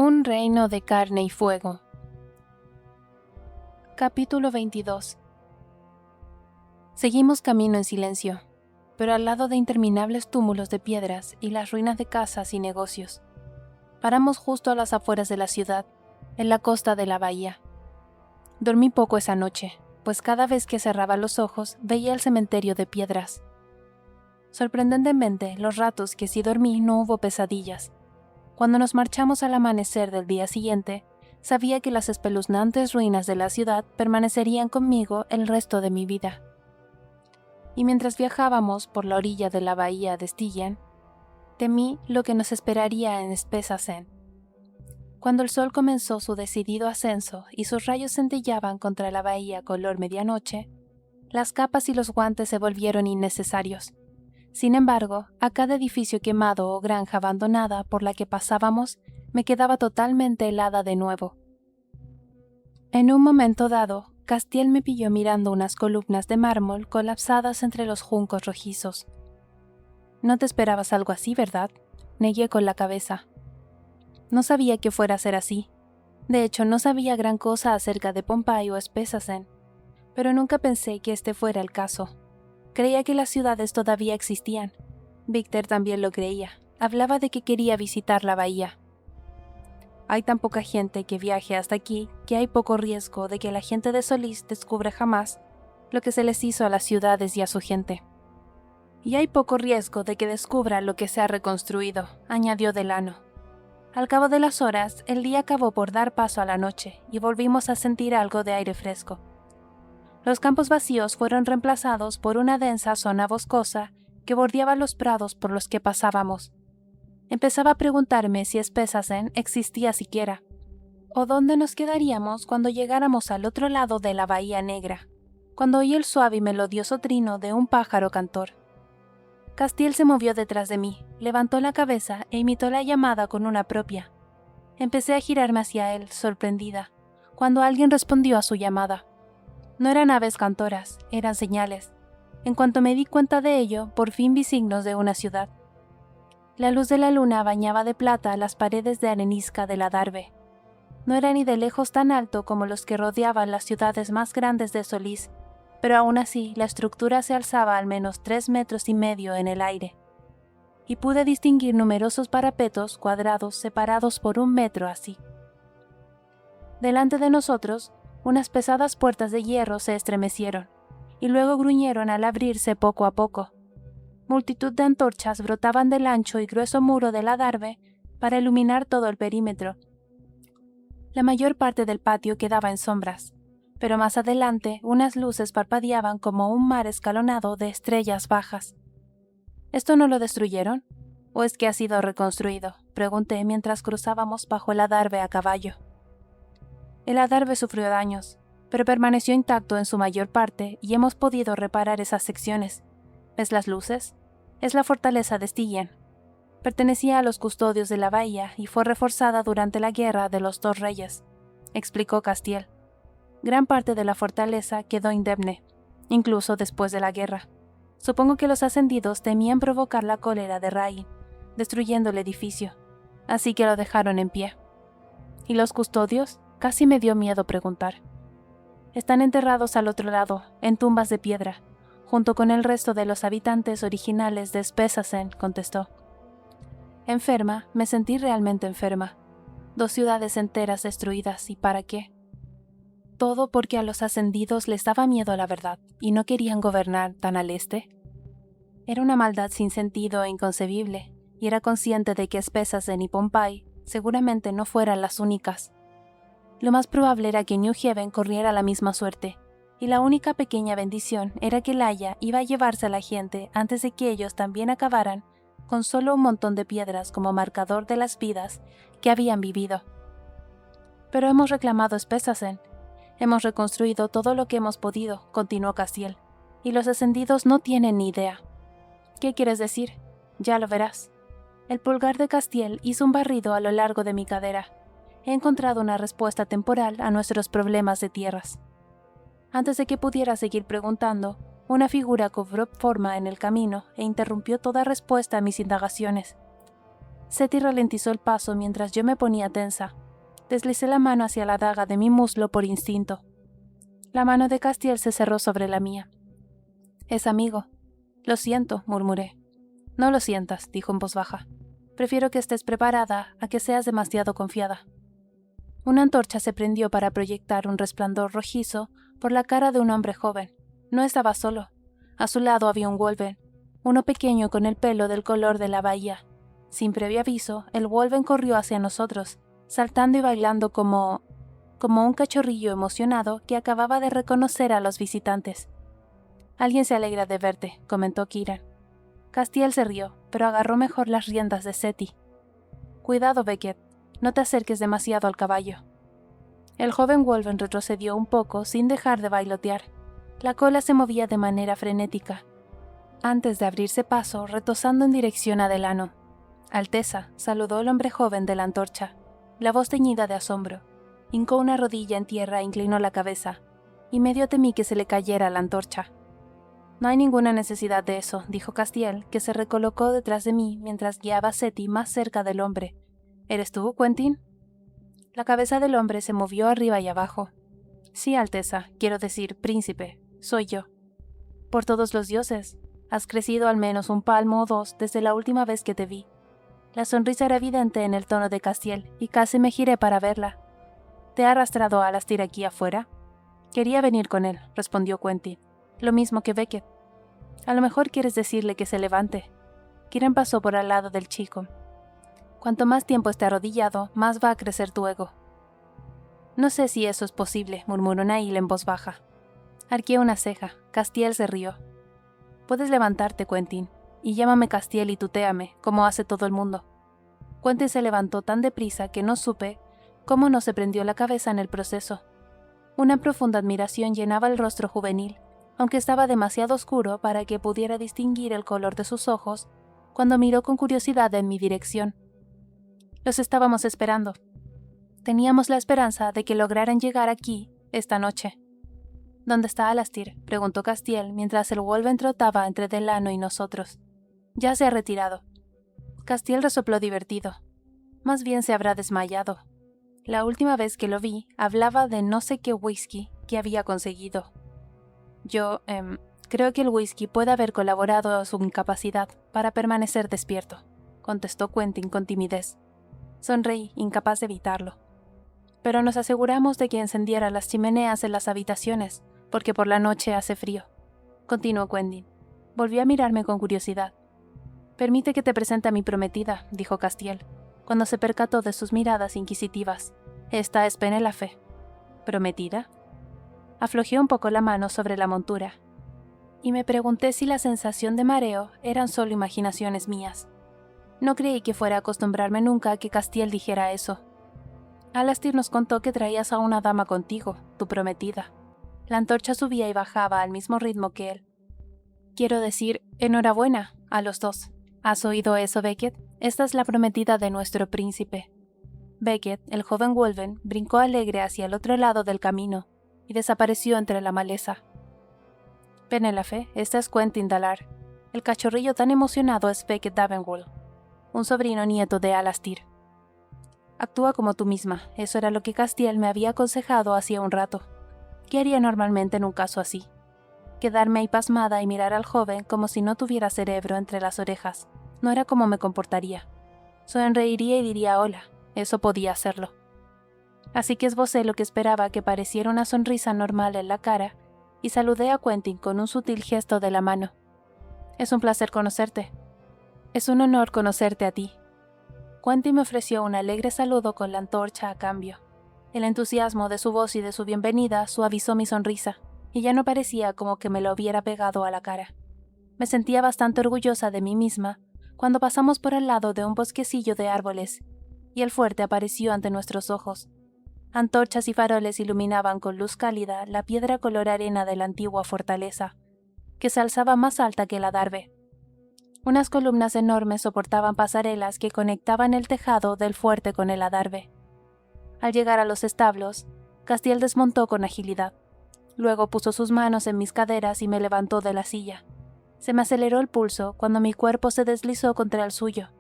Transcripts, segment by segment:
Un reino de carne y fuego. Capítulo 22. Seguimos camino en silencio, pero al lado de interminables túmulos de piedras y las ruinas de casas y negocios. Paramos justo a las afueras de la ciudad, en la costa de la bahía. Dormí poco esa noche, pues cada vez que cerraba los ojos veía el cementerio de piedras. Sorprendentemente, los ratos que sí dormí no hubo pesadillas. Cuando nos marchamos al amanecer del día siguiente, sabía que las espeluznantes ruinas de la ciudad permanecerían conmigo el resto de mi vida. Y mientras viajábamos por la orilla de la bahía de Stygian, temí lo que nos esperaría en Spessarsen. Cuando el sol comenzó su decidido ascenso y sus rayos centellaban contra la bahía color medianoche, las capas y los guantes se volvieron innecesarios. Sin embargo, a cada edificio quemado o granja abandonada por la que pasábamos, me quedaba totalmente helada de nuevo. En un momento dado, Castiel me pilló mirando unas columnas de mármol colapsadas entre los juncos rojizos. «No te esperabas algo así, ¿verdad?», negué con la cabeza. No sabía que fuera a ser así. De hecho, no sabía gran cosa acerca de Pompeii o Spessarsen, pero nunca pensé que este fuera el caso. Creía que las ciudades todavía existían. Victor también lo creía. Hablaba de que quería visitar la bahía. Hay tan poca gente que viaje hasta aquí que hay poco riesgo de que la gente de Solís descubra jamás lo que se les hizo a las ciudades y a su gente. Y hay poco riesgo de que descubra lo que se ha reconstruido, añadió Delano. Al cabo de las horas, el día acabó por dar paso a la noche y volvimos a sentir algo de aire fresco. Los campos vacíos fueron reemplazados por una densa zona boscosa que bordeaba los prados por los que pasábamos. Empezaba a preguntarme si Spessarsen existía siquiera, o dónde nos quedaríamos cuando llegáramos al otro lado de la Bahía Negra, cuando oí el suave y melodioso trino de un pájaro cantor. Castiel se movió detrás de mí, levantó la cabeza e imitó la llamada con una propia. Empecé a girarme hacia él, sorprendida, cuando alguien respondió a su llamada. No eran aves cantoras, eran señales. En cuanto me di cuenta de ello, por fin vi signos de una ciudad. La luz de la luna bañaba de plata las paredes de arenisca del adarve. No era ni de lejos tan alto como los que rodeaban las ciudades más grandes de Solís, pero aún así la estructura se alzaba al menos 3,5 metros en el aire. Y pude distinguir numerosos parapetos cuadrados separados por 1 metro así. Delante de nosotros, unas pesadas puertas de hierro se estremecieron, y luego gruñeron al abrirse poco a poco. Multitud de antorchas brotaban del ancho y grueso muro del adarve para iluminar todo el perímetro. La mayor parte del patio quedaba en sombras, pero más adelante unas luces parpadeaban como un mar escalonado de estrellas bajas. ¿Esto no lo destruyeron? ¿O es que ha sido reconstruido?, pregunté mientras cruzábamos bajo el adarve a caballo. El adarve sufrió daños, pero permaneció intacto en su mayor parte y hemos podido reparar esas secciones. ¿Ves las luces? Es la fortaleza de Stygian. Pertenecía a los custodios de la bahía y fue reforzada durante la guerra de los 2 reyes, explicó Castiel. Gran parte de la fortaleza quedó indemne, incluso después de la guerra. Supongo que los ascendidos temían provocar la cólera de Rain, destruyendo el edificio, así que lo dejaron en pie. ¿Y los custodios? Casi me dio miedo preguntar. Están enterrados al otro lado, en tumbas de piedra, junto con el resto de los habitantes originales de Spessarsen, contestó. Enferma, me sentí realmente enferma. 2 ciudades enteras destruidas, ¿y para qué? Todo porque a los ascendidos les daba miedo la verdad y no querían gobernar tan al este. Era una maldad sin sentido e inconcebible, y era consciente de que Spessarsen y Pompeii seguramente no fueran las únicas. Lo más probable era que New Haven corriera la misma suerte, y la única pequeña bendición era que Laia iba a llevarse a la gente antes de que ellos también acabaran con solo un montón de piedras como marcador de las vidas que habían vivido. Pero hemos reclamado Spessarsen, hemos reconstruido todo lo que hemos podido, continuó Castiel, y los ascendidos no tienen ni idea. ¿Qué quieres decir? Ya lo verás. El pulgar de Castiel hizo un barrido a lo largo de mi cadera. He encontrado una respuesta temporal a nuestros problemas de tierras. Antes de que pudiera seguir preguntando, una figura cobró forma en el camino e interrumpió toda respuesta a mis indagaciones. Seti ralentizó el paso mientras yo me ponía tensa. Deslicé la mano hacia la daga de mi muslo por instinto. La mano de Castiel se cerró sobre la mía. «Es amigo». «Lo siento», murmuré. «No lo sientas», dijo en voz baja. «Prefiero que estés preparada a que seas demasiado confiada». Una antorcha se prendió para proyectar un resplandor rojizo por la cara de un hombre joven. No estaba solo. A su lado había un Wolven, uno pequeño con el pelo del color de la bahía. Sin previo aviso, el Wolven corrió hacia nosotros, saltando y bailando como un cachorrillo emocionado que acababa de reconocer a los visitantes. «Alguien se alegra de verte», comentó Kiran. Castiel se rió, pero agarró mejor las riendas de Seti. «Cuidado, Beckett, no te acerques demasiado al caballo». El joven Wolven retrocedió un poco sin dejar de bailotear. La cola se movía de manera frenética, antes de abrirse paso, retozando en dirección a Delano. «Alteza», saludó el hombre joven de la antorcha, la voz teñida de asombro. Hincó una rodilla en tierra e inclinó la cabeza, y medio temí que se le cayera la antorcha. «No hay ninguna necesidad de eso», dijo Castiel, que se recolocó detrás de mí mientras guiaba a Seti más cerca del hombre. «¿Eres tú, Quentin?» La cabeza del hombre se movió arriba y abajo. «Sí, Alteza, quiero decir, príncipe, soy yo». «Por todos los dioses, has crecido al menos un palmo o dos desde la última vez que te vi». La sonrisa era evidente en el tono de Castiel, y casi me giré para verla. «¿Te ha arrastrado a Alastir aquí afuera?» «Quería venir con él», respondió Quentin. «Lo mismo que Beckett». «A lo mejor quieres decirle que se levante». Kiran pasó por al lado del chico. «Cuanto más tiempo esté arrodillado, más va a crecer tu ego». «No sé si eso es posible», murmuró Nail en voz baja. Arqueé una ceja. Castiel se rió. «Puedes levantarte, Quentin, y llámame Castiel y tutéame, como hace todo el mundo». Quentin se levantó tan deprisa que no supe cómo no se prendió la cabeza en el proceso. Una profunda admiración llenaba el rostro juvenil, aunque estaba demasiado oscuro para que pudiera distinguir el color de sus ojos cuando miró con curiosidad en mi dirección. Los estábamos esperando. Teníamos la esperanza de que lograran llegar aquí esta noche. «¿Dónde está Alastir?», preguntó Castiel mientras el Wolven trotaba entre Delano y nosotros. «Ya se ha retirado». Castiel resopló divertido. «Más bien se habrá desmayado. La última vez que lo vi, hablaba de no sé qué whisky que había conseguido». «Yo, creo que el whisky puede haber colaborado a su incapacidad para permanecer despierto», contestó Quentin con timidez. Sonreí, incapaz de evitarlo. «Pero nos aseguramos de que encendiera las chimeneas en las habitaciones, porque por la noche hace frío», continuó Quentin. Volvió a mirarme con curiosidad. «Permite que te presente a mi prometida», dijo Castiel, cuando se percató de sus miradas inquisitivas. «Esta es Penélope». «¿Prometida?» Aflojé un poco la mano sobre la montura, y me pregunté si la sensación de mareo eran solo imaginaciones mías. No creí que fuera a acostumbrarme nunca a que Castiel dijera eso. «Alastir nos contó que traías a una dama contigo, tu prometida». La antorcha subía y bajaba al mismo ritmo que él. «Quiero decir, enhorabuena, a los dos. ¿Has oído eso, Beckett? Esta es la prometida de nuestro príncipe». Beckett, el joven Wolven, brincó alegre hacia el otro lado del camino y desapareció entre la maleza. «Penélope, esta es Quentin Dalar. El cachorrillo tan emocionado es Beckett Davenwall, un sobrino nieto de Alastir. Actúa como tú misma», eso era lo que Castiel me había aconsejado hacía un rato. ¿Qué haría normalmente en un caso así? Quedarme ahí pasmada y mirar al joven como si no tuviera cerebro entre las orejas. No era como me comportaría. Sonreiría y diría hola, eso podía hacerlo. Así que esbocé lo que esperaba que pareciera una sonrisa normal en la cara y saludé a Quentin con un sutil gesto de la mano. «Es un placer conocerte». «Es un honor conocerte a ti». Quentin me ofreció un alegre saludo con la antorcha a cambio. El entusiasmo de su voz y de su bienvenida suavizó mi sonrisa, y ya no parecía como que me lo hubiera pegado a la cara. Me sentía bastante orgullosa de mí misma cuando pasamos por al lado de un bosquecillo de árboles, y el fuerte apareció ante nuestros ojos. Antorchas y faroles iluminaban con luz cálida la piedra color arena de la antigua fortaleza, que se alzaba más alta que el adarve. Unas columnas enormes soportaban pasarelas que conectaban el tejado del fuerte con el adarve. Al llegar a los establos, Castiel desmontó con agilidad. Luego puso sus manos en mis caderas y me levantó de la silla. Se me aceleró el pulso cuando mi cuerpo se deslizó contra el suyo.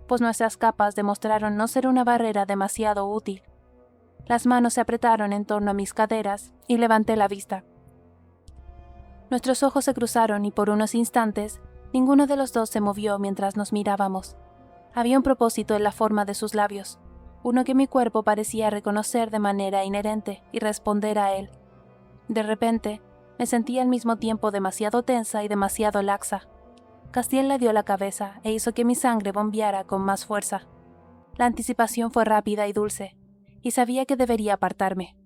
pues nuestras capas demostraron no ser una barrera demasiado útil. Las manos se apretaron en torno a mis caderas y levanté la vista. Nuestros ojos se cruzaron y por unos instantes ninguno de los dos se movió mientras nos mirábamos. Había un propósito en la forma de sus labios, uno que mi cuerpo parecía reconocer de manera inherente y responder a él. De repente, me sentí al mismo tiempo demasiado tensa y demasiado laxa. Castiel le dio la cabeza e hizo que mi sangre bombeara con más fuerza. La anticipación fue rápida y dulce, y sabía que debería apartarme.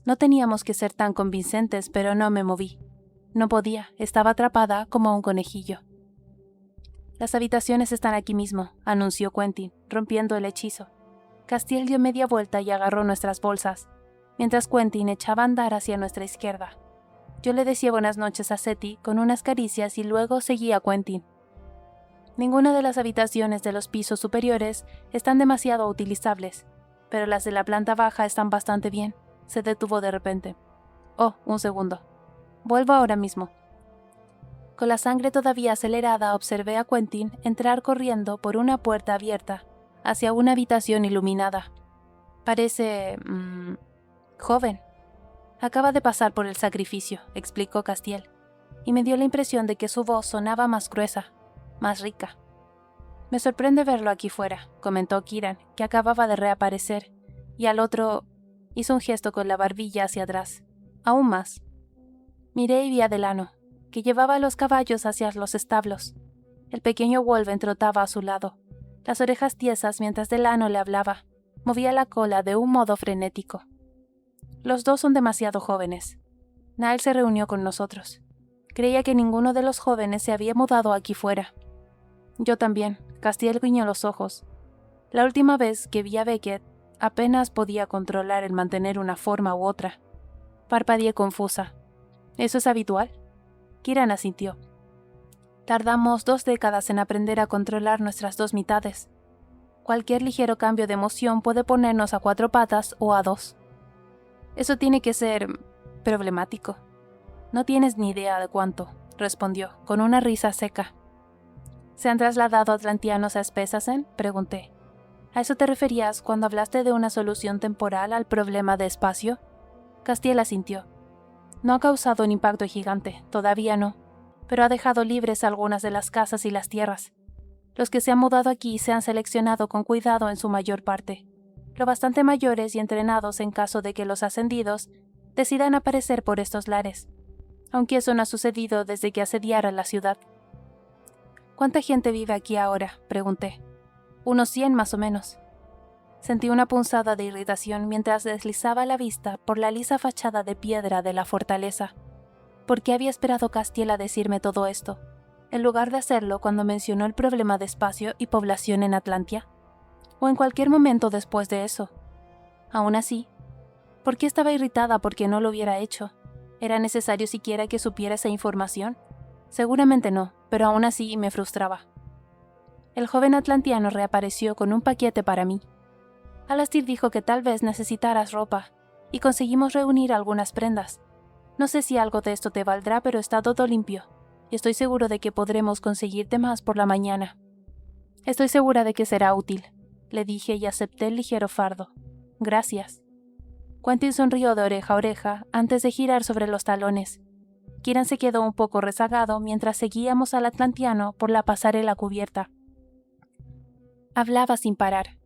No teníamos que ser tan convincentes, pero no me moví. No podía, estaba atrapada como un conejillo. «Las habitaciones están aquí mismo», anunció Quentin, rompiendo el hechizo. Castiel dio media vuelta y agarró nuestras bolsas, mientras Quentin echaba a andar hacia nuestra izquierda. Yo le decía buenas noches a Seti con unas caricias y luego seguí a Quentin. Ninguna de las habitaciones de los pisos superiores están demasiado utilizables, pero las de la planta baja están bastante bien. Se detuvo de repente. «Oh, un segundo. Vuelvo ahora mismo». Con la sangre todavía acelerada observé a Quentin entrar corriendo por una puerta abierta hacia una habitación iluminada. Parece... joven. Acaba de pasar por el sacrificio, explicó Castiel, y me dio la impresión de que su voz sonaba más gruesa, más rica. «Me sorprende verlo aquí fuera», comentó Kiran, que acababa de reaparecer, y al otro hizo un gesto con la barbilla hacia atrás. Aún más. Miré y vi a Delano, que llevaba a los caballos hacia los establos. El pequeño Wolven trotaba a su lado, las orejas tiesas mientras Delano le hablaba. Movía la cola de un modo frenético. Los dos son demasiado jóvenes. Niall se reunió con nosotros. Creía que ninguno de los jóvenes se había mudado aquí fuera. Yo también. Castiel guiñó los ojos. La última vez que vi a Beckett, apenas podía controlar el mantener una forma u otra. Parpadeé confusa. ¿Eso es habitual? Kiran asintió. Tardamos 2 décadas en aprender a controlar nuestras dos mitades. Cualquier ligero cambio de emoción puede ponernos a 4 patas o a 2. Eso tiene que ser problemático. No tienes ni idea de cuánto, respondió, con una risa seca. ¿Se han trasladado atlantianos a Spesasen?, pregunté. ¿A eso te referías cuando hablaste de una solución temporal al problema de espacio? Castiel asintió. No ha causado un impacto gigante, todavía no, pero ha dejado libres algunas de las casas y las tierras. Los que se han mudado aquí se han seleccionado con cuidado en su mayor parte, lo bastante mayores y entrenados en caso de que los ascendidos decidan aparecer por estos lares, aunque eso no ha sucedido desde que asediaran la ciudad. ¿Cuánta gente vive aquí ahora?, pregunté. Unos 100 más o menos. Sentí una punzada de irritación mientras deslizaba la vista por la lisa fachada de piedra de la fortaleza. ¿Por qué había esperado Castiel a decirme todo esto, en lugar de hacerlo cuando mencionó el problema de espacio y población en Atlantia? O en cualquier momento después de eso. Aún así, ¿por qué estaba irritada porque no lo hubiera hecho? ¿Era necesario siquiera que supiera esa información? Seguramente no, pero aún así me frustraba. El joven atlantiano reapareció con un paquete para mí. Alastir dijo que tal vez necesitaras ropa, y conseguimos reunir algunas prendas. No sé si algo de esto te valdrá, pero está todo limpio, y estoy seguro de que podremos conseguirte más por la mañana. Estoy segura de que será útil, le dije y acepté el ligero fardo. Gracias. Quentin sonrió de oreja a oreja antes de girar sobre los talones. Kiran se quedó un poco rezagado mientras seguíamos al atlantiano por la pasarela cubierta. Hablaba sin parar,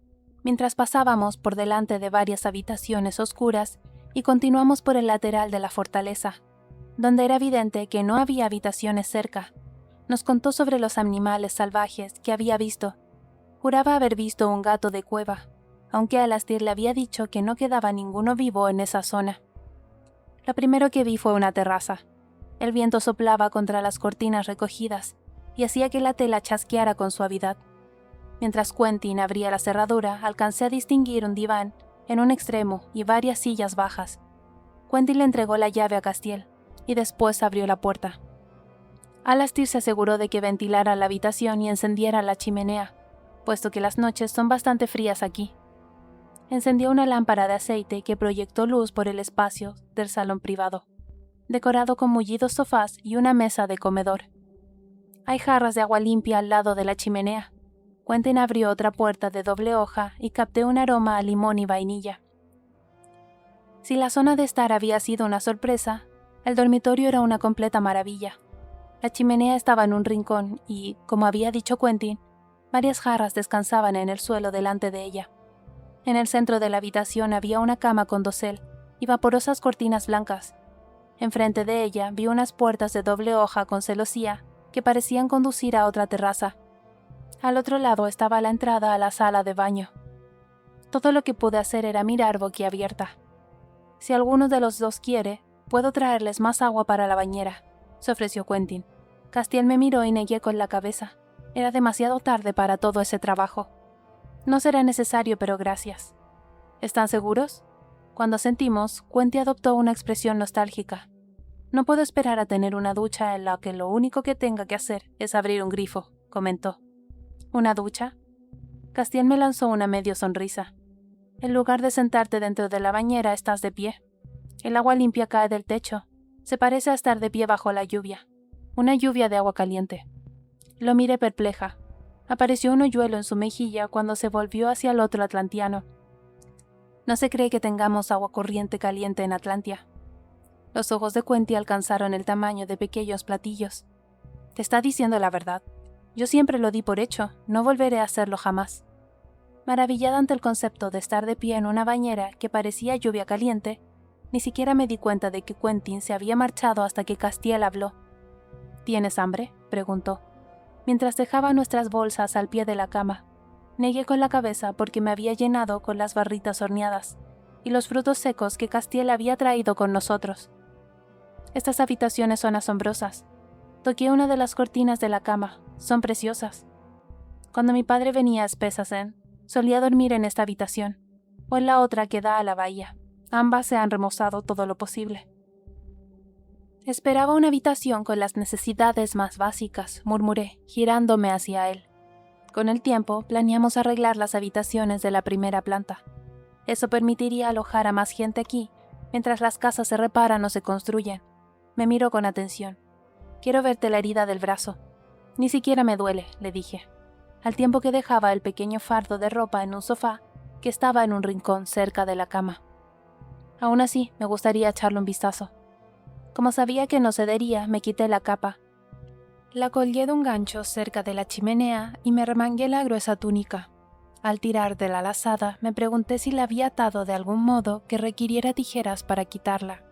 mientras pasábamos por delante de varias habitaciones oscuras y continuamos por el lateral de la fortaleza, donde era evidente que no había habitaciones cerca. Nos contó sobre los animales salvajes que había visto. Juraba haber visto un gato de cueva, aunque Alastir le había dicho que no quedaba ninguno vivo en esa zona. Lo primero que vi fue una terraza. El viento soplaba contra las cortinas recogidas y hacía que la tela chasqueara con suavidad. Mientras Quentin abría la cerradura, alcancé a distinguir un diván en un extremo y varias sillas bajas. Quentin le entregó la llave a Castiel y después abrió la puerta. Alastir se aseguró de que ventilara la habitación y encendiera la chimenea, puesto que las noches son bastante frías aquí. Encendió una lámpara de aceite que proyectó luz por el espacio del salón privado, decorado con mullidos sofás y una mesa de comedor. Hay jarras de agua limpia al lado de la chimenea. Quentin abrió otra puerta de doble hoja y capté un aroma a limón y vainilla. Si la zona de estar había sido una sorpresa, el dormitorio era una completa maravilla. La chimenea estaba en un rincón y, como había dicho Quentin, varias jarras descansaban en el suelo delante de ella. En el centro de la habitación había una cama con dosel y vaporosas cortinas blancas. Enfrente de ella vi unas puertas de doble hoja con celosía que parecían conducir a otra terraza. Al otro lado estaba la entrada a la sala de baño. Todo lo que pude hacer era mirar boquiabierta. Si alguno de los dos quiere, puedo traerles más agua para la bañera, se ofreció Quentin. Castiel me miró y negué con la cabeza. Era demasiado tarde para todo ese trabajo. No será necesario, pero gracias. ¿Están seguros? Cuando asentimos, Quentin adoptó una expresión nostálgica. No puedo esperar a tener una ducha en la que lo único que tenga que hacer es abrir un grifo, comentó. ¿Una ducha? Castiel me lanzó una medio sonrisa. En lugar de sentarte dentro de la bañera, estás de pie. El agua limpia cae del techo. Se parece a estar de pie bajo la lluvia. Una lluvia de agua caliente. Lo miré perpleja. Apareció un hoyuelo en su mejilla cuando se volvió hacia el otro atlantiano. No se cree que tengamos agua corriente caliente en Atlantia. Los ojos de Quentin alcanzaron el tamaño de pequeños platillos. Te está diciendo la verdad. Yo siempre lo di por hecho, no volveré a hacerlo jamás. Maravillada ante el concepto de estar de pie en una bañera que parecía lluvia caliente, ni siquiera me di cuenta de que Quentin se había marchado hasta que Castiel habló. ¿Tienes hambre?, preguntó. Mientras dejaba nuestras bolsas al pie de la cama, negué con la cabeza porque me había llenado con las barritas horneadas y los frutos secos que Castiel había traído con nosotros. Estas habitaciones son asombrosas. Toqué una de las cortinas de la cama. Son preciosas. Cuando mi padre venía a Speyssasen, solía dormir en esta habitación, o en la otra que da a la bahía. Ambas se han remozado todo lo posible. Esperaba una habitación con las necesidades más básicas, murmuré, girándome hacia él. Con el tiempo, planeamos arreglar las habitaciones de la primera planta. Eso permitiría alojar a más gente aquí, mientras las casas se reparan o se construyen. Me miró con atención. Quiero verte la herida del brazo. Ni siquiera me duele, le dije, al tiempo que dejaba el pequeño fardo de ropa en un sofá que estaba en un rincón cerca de la cama. Aún así, me gustaría echarle un vistazo. Como sabía que no cedería, me quité la capa. La colgué de un gancho cerca de la chimenea y me remangué la gruesa túnica. Al tirar de la lazada, me pregunté si la había atado de algún modo que requiriera tijeras para quitarla.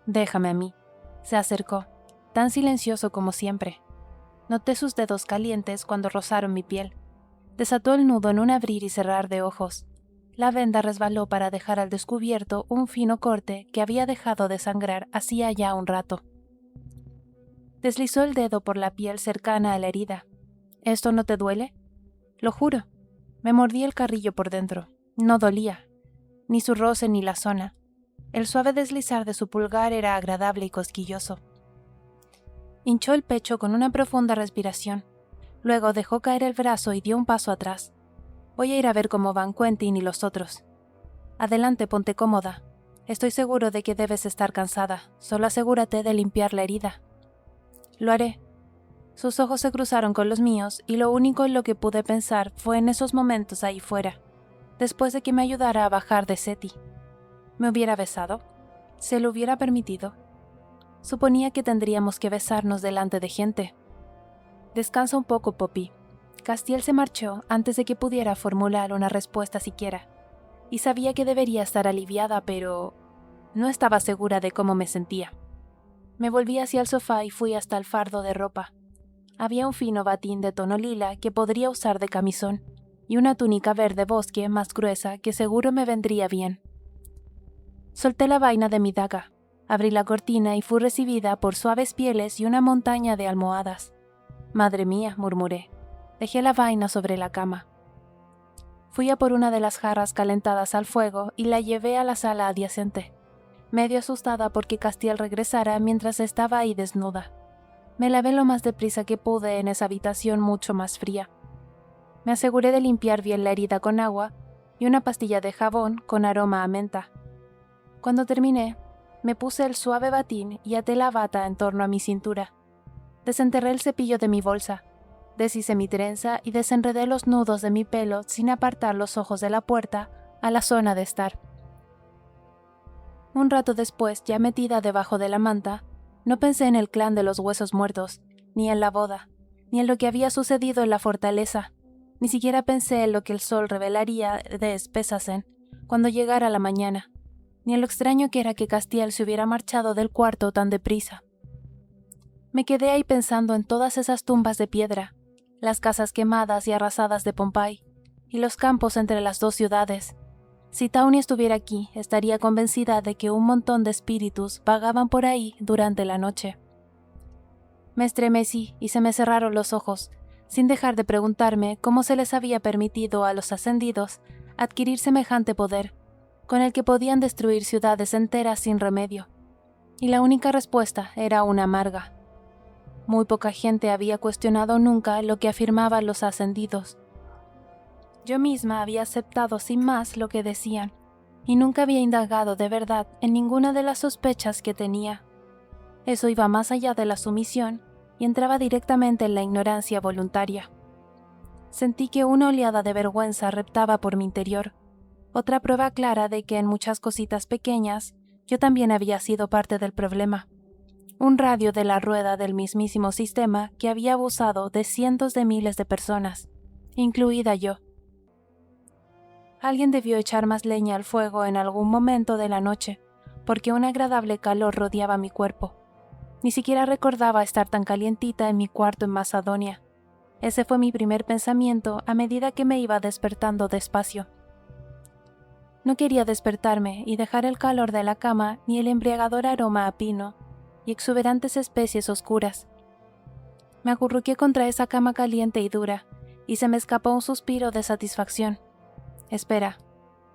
«Déjame a mí», se acercó, tan silencioso como siempre. Noté sus dedos calientes cuando rozaron mi piel. Desató el nudo en un abrir y cerrar de ojos. La venda resbaló para dejar al descubierto un fino corte que había dejado de sangrar hacía ya un rato. Deslizó el dedo por la piel cercana a la herida. «¿Esto no te duele?» «Lo juro». Me mordí el carrillo por dentro. No dolía. Ni su roce ni la zona. El suave deslizar de su pulgar era agradable y cosquilloso. Hinchó el pecho con una profunda respiración. Luego dejó caer el brazo y dio un paso atrás. «Voy a ir a ver cómo van Quentin y los otros». «Adelante, ponte cómoda. Estoy seguro de que debes estar cansada. Solo asegúrate de limpiar la herida». «Lo haré». Sus ojos se cruzaron con los míos y lo único en lo que pude pensar fue en esos momentos ahí fuera, después de que me ayudara a bajar de SETI. ¿Me hubiera besado? ¿Se lo hubiera permitido? Suponía que tendríamos que besarnos delante de gente. «Descansa un poco, Poppy». Castiel se marchó antes de que pudiera formular una respuesta siquiera, y sabía que debería estar aliviada, pero no estaba segura de cómo me sentía. Me volví hacia el sofá y fui hasta el fardo de ropa. Había un fino batín de tono lila que podría usar de camisón, y una túnica verde bosque más gruesa que seguro me vendría bien. Solté la vaina de mi daga, abrí la cortina y fui recibida por suaves pieles y una montaña de almohadas. «Madre mía», murmuré. Dejé la vaina sobre la cama. Fui a por una de las jarras calentadas al fuego y la llevé a la sala adyacente, medio asustada porque Castiel regresara mientras estaba ahí desnuda. Me lavé lo más deprisa que pude en esa habitación mucho más fría. Me aseguré de limpiar bien la herida con agua y una pastilla de jabón con aroma a menta. Cuando terminé, me puse el suave batín y até la bata en torno a mi cintura. Desenterré el cepillo de mi bolsa. Deshice mi trenza y desenredé los nudos de mi pelo sin apartar los ojos de la puerta a la zona de estar. Un rato después, ya metida debajo de la manta, no pensé en el clan de los huesos muertos, ni en la boda, ni en lo que había sucedido en la fortaleza. Ni siquiera pensé en lo que el sol revelaría de Espésasen cuando llegara la mañana, ni en lo extraño que era que Castiel se hubiera marchado del cuarto tan deprisa. Me quedé ahí pensando en todas esas tumbas de piedra, las casas quemadas y arrasadas de Pompey, y los campos entre las dos ciudades. Si Tawny estuviera aquí, estaría convencida de que un montón de espíritus vagaban por ahí durante la noche. Me estremecí y se me cerraron los ojos, sin dejar de preguntarme cómo se les había permitido a los ascendidos adquirir semejante poder, con el que podían destruir ciudades enteras sin remedio. Y la única respuesta era una amarga. Muy poca gente había cuestionado nunca lo que afirmaban los ascendidos. Yo misma había aceptado sin más lo que decían, y nunca había indagado de verdad en ninguna de las sospechas que tenía. Eso iba más allá de la sumisión y entraba directamente en la ignorancia voluntaria. Sentí que una oleada de vergüenza reptaba por mi interior, otra prueba clara de que en muchas cositas pequeñas yo también había sido parte del problema. Un radio de la rueda del mismísimo sistema que había abusado de cientos de miles de personas, incluida yo. Alguien debió echar más leña al fuego en algún momento de la noche, porque un agradable calor rodeaba mi cuerpo. Ni siquiera recordaba estar tan calientita en mi cuarto en Macedonia. Ese fue mi primer pensamiento a medida que me iba despertando despacio. No quería despertarme y dejar el calor de la cama ni el embriagador aroma a pino y exuberantes especies oscuras. Me acurruqué contra esa cama caliente y dura, y se me escapó un suspiro de satisfacción. Espera,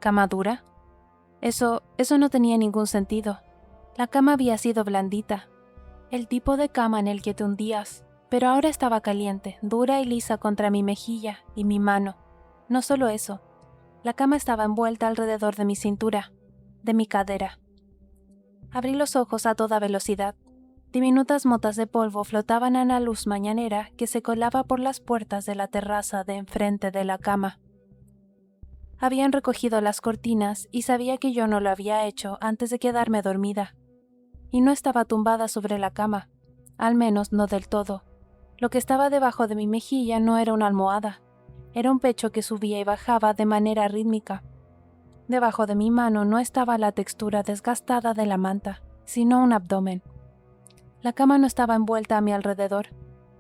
¿cama dura? Eso no tenía ningún sentido. La cama había sido blandita, el tipo de cama en el que te hundías, pero ahora estaba caliente, dura y lisa contra mi mejilla y mi mano. No solo eso, la cama estaba envuelta alrededor de mi cintura, de mi cadera. Abrí los ojos a toda velocidad. Diminutas motas de polvo flotaban a la luz mañanera que se colaba por las puertas de la terraza de enfrente de la cama. Habían recogido las cortinas y sabía que yo no lo había hecho antes de quedarme dormida. Y no estaba tumbada sobre la cama, al menos no del todo. Lo que estaba debajo de mi mejilla no era una almohada, era un pecho que subía y bajaba de manera rítmica. Debajo de mi mano no estaba la textura desgastada de la manta, sino un abdomen. La cama no estaba envuelta a mi alrededor,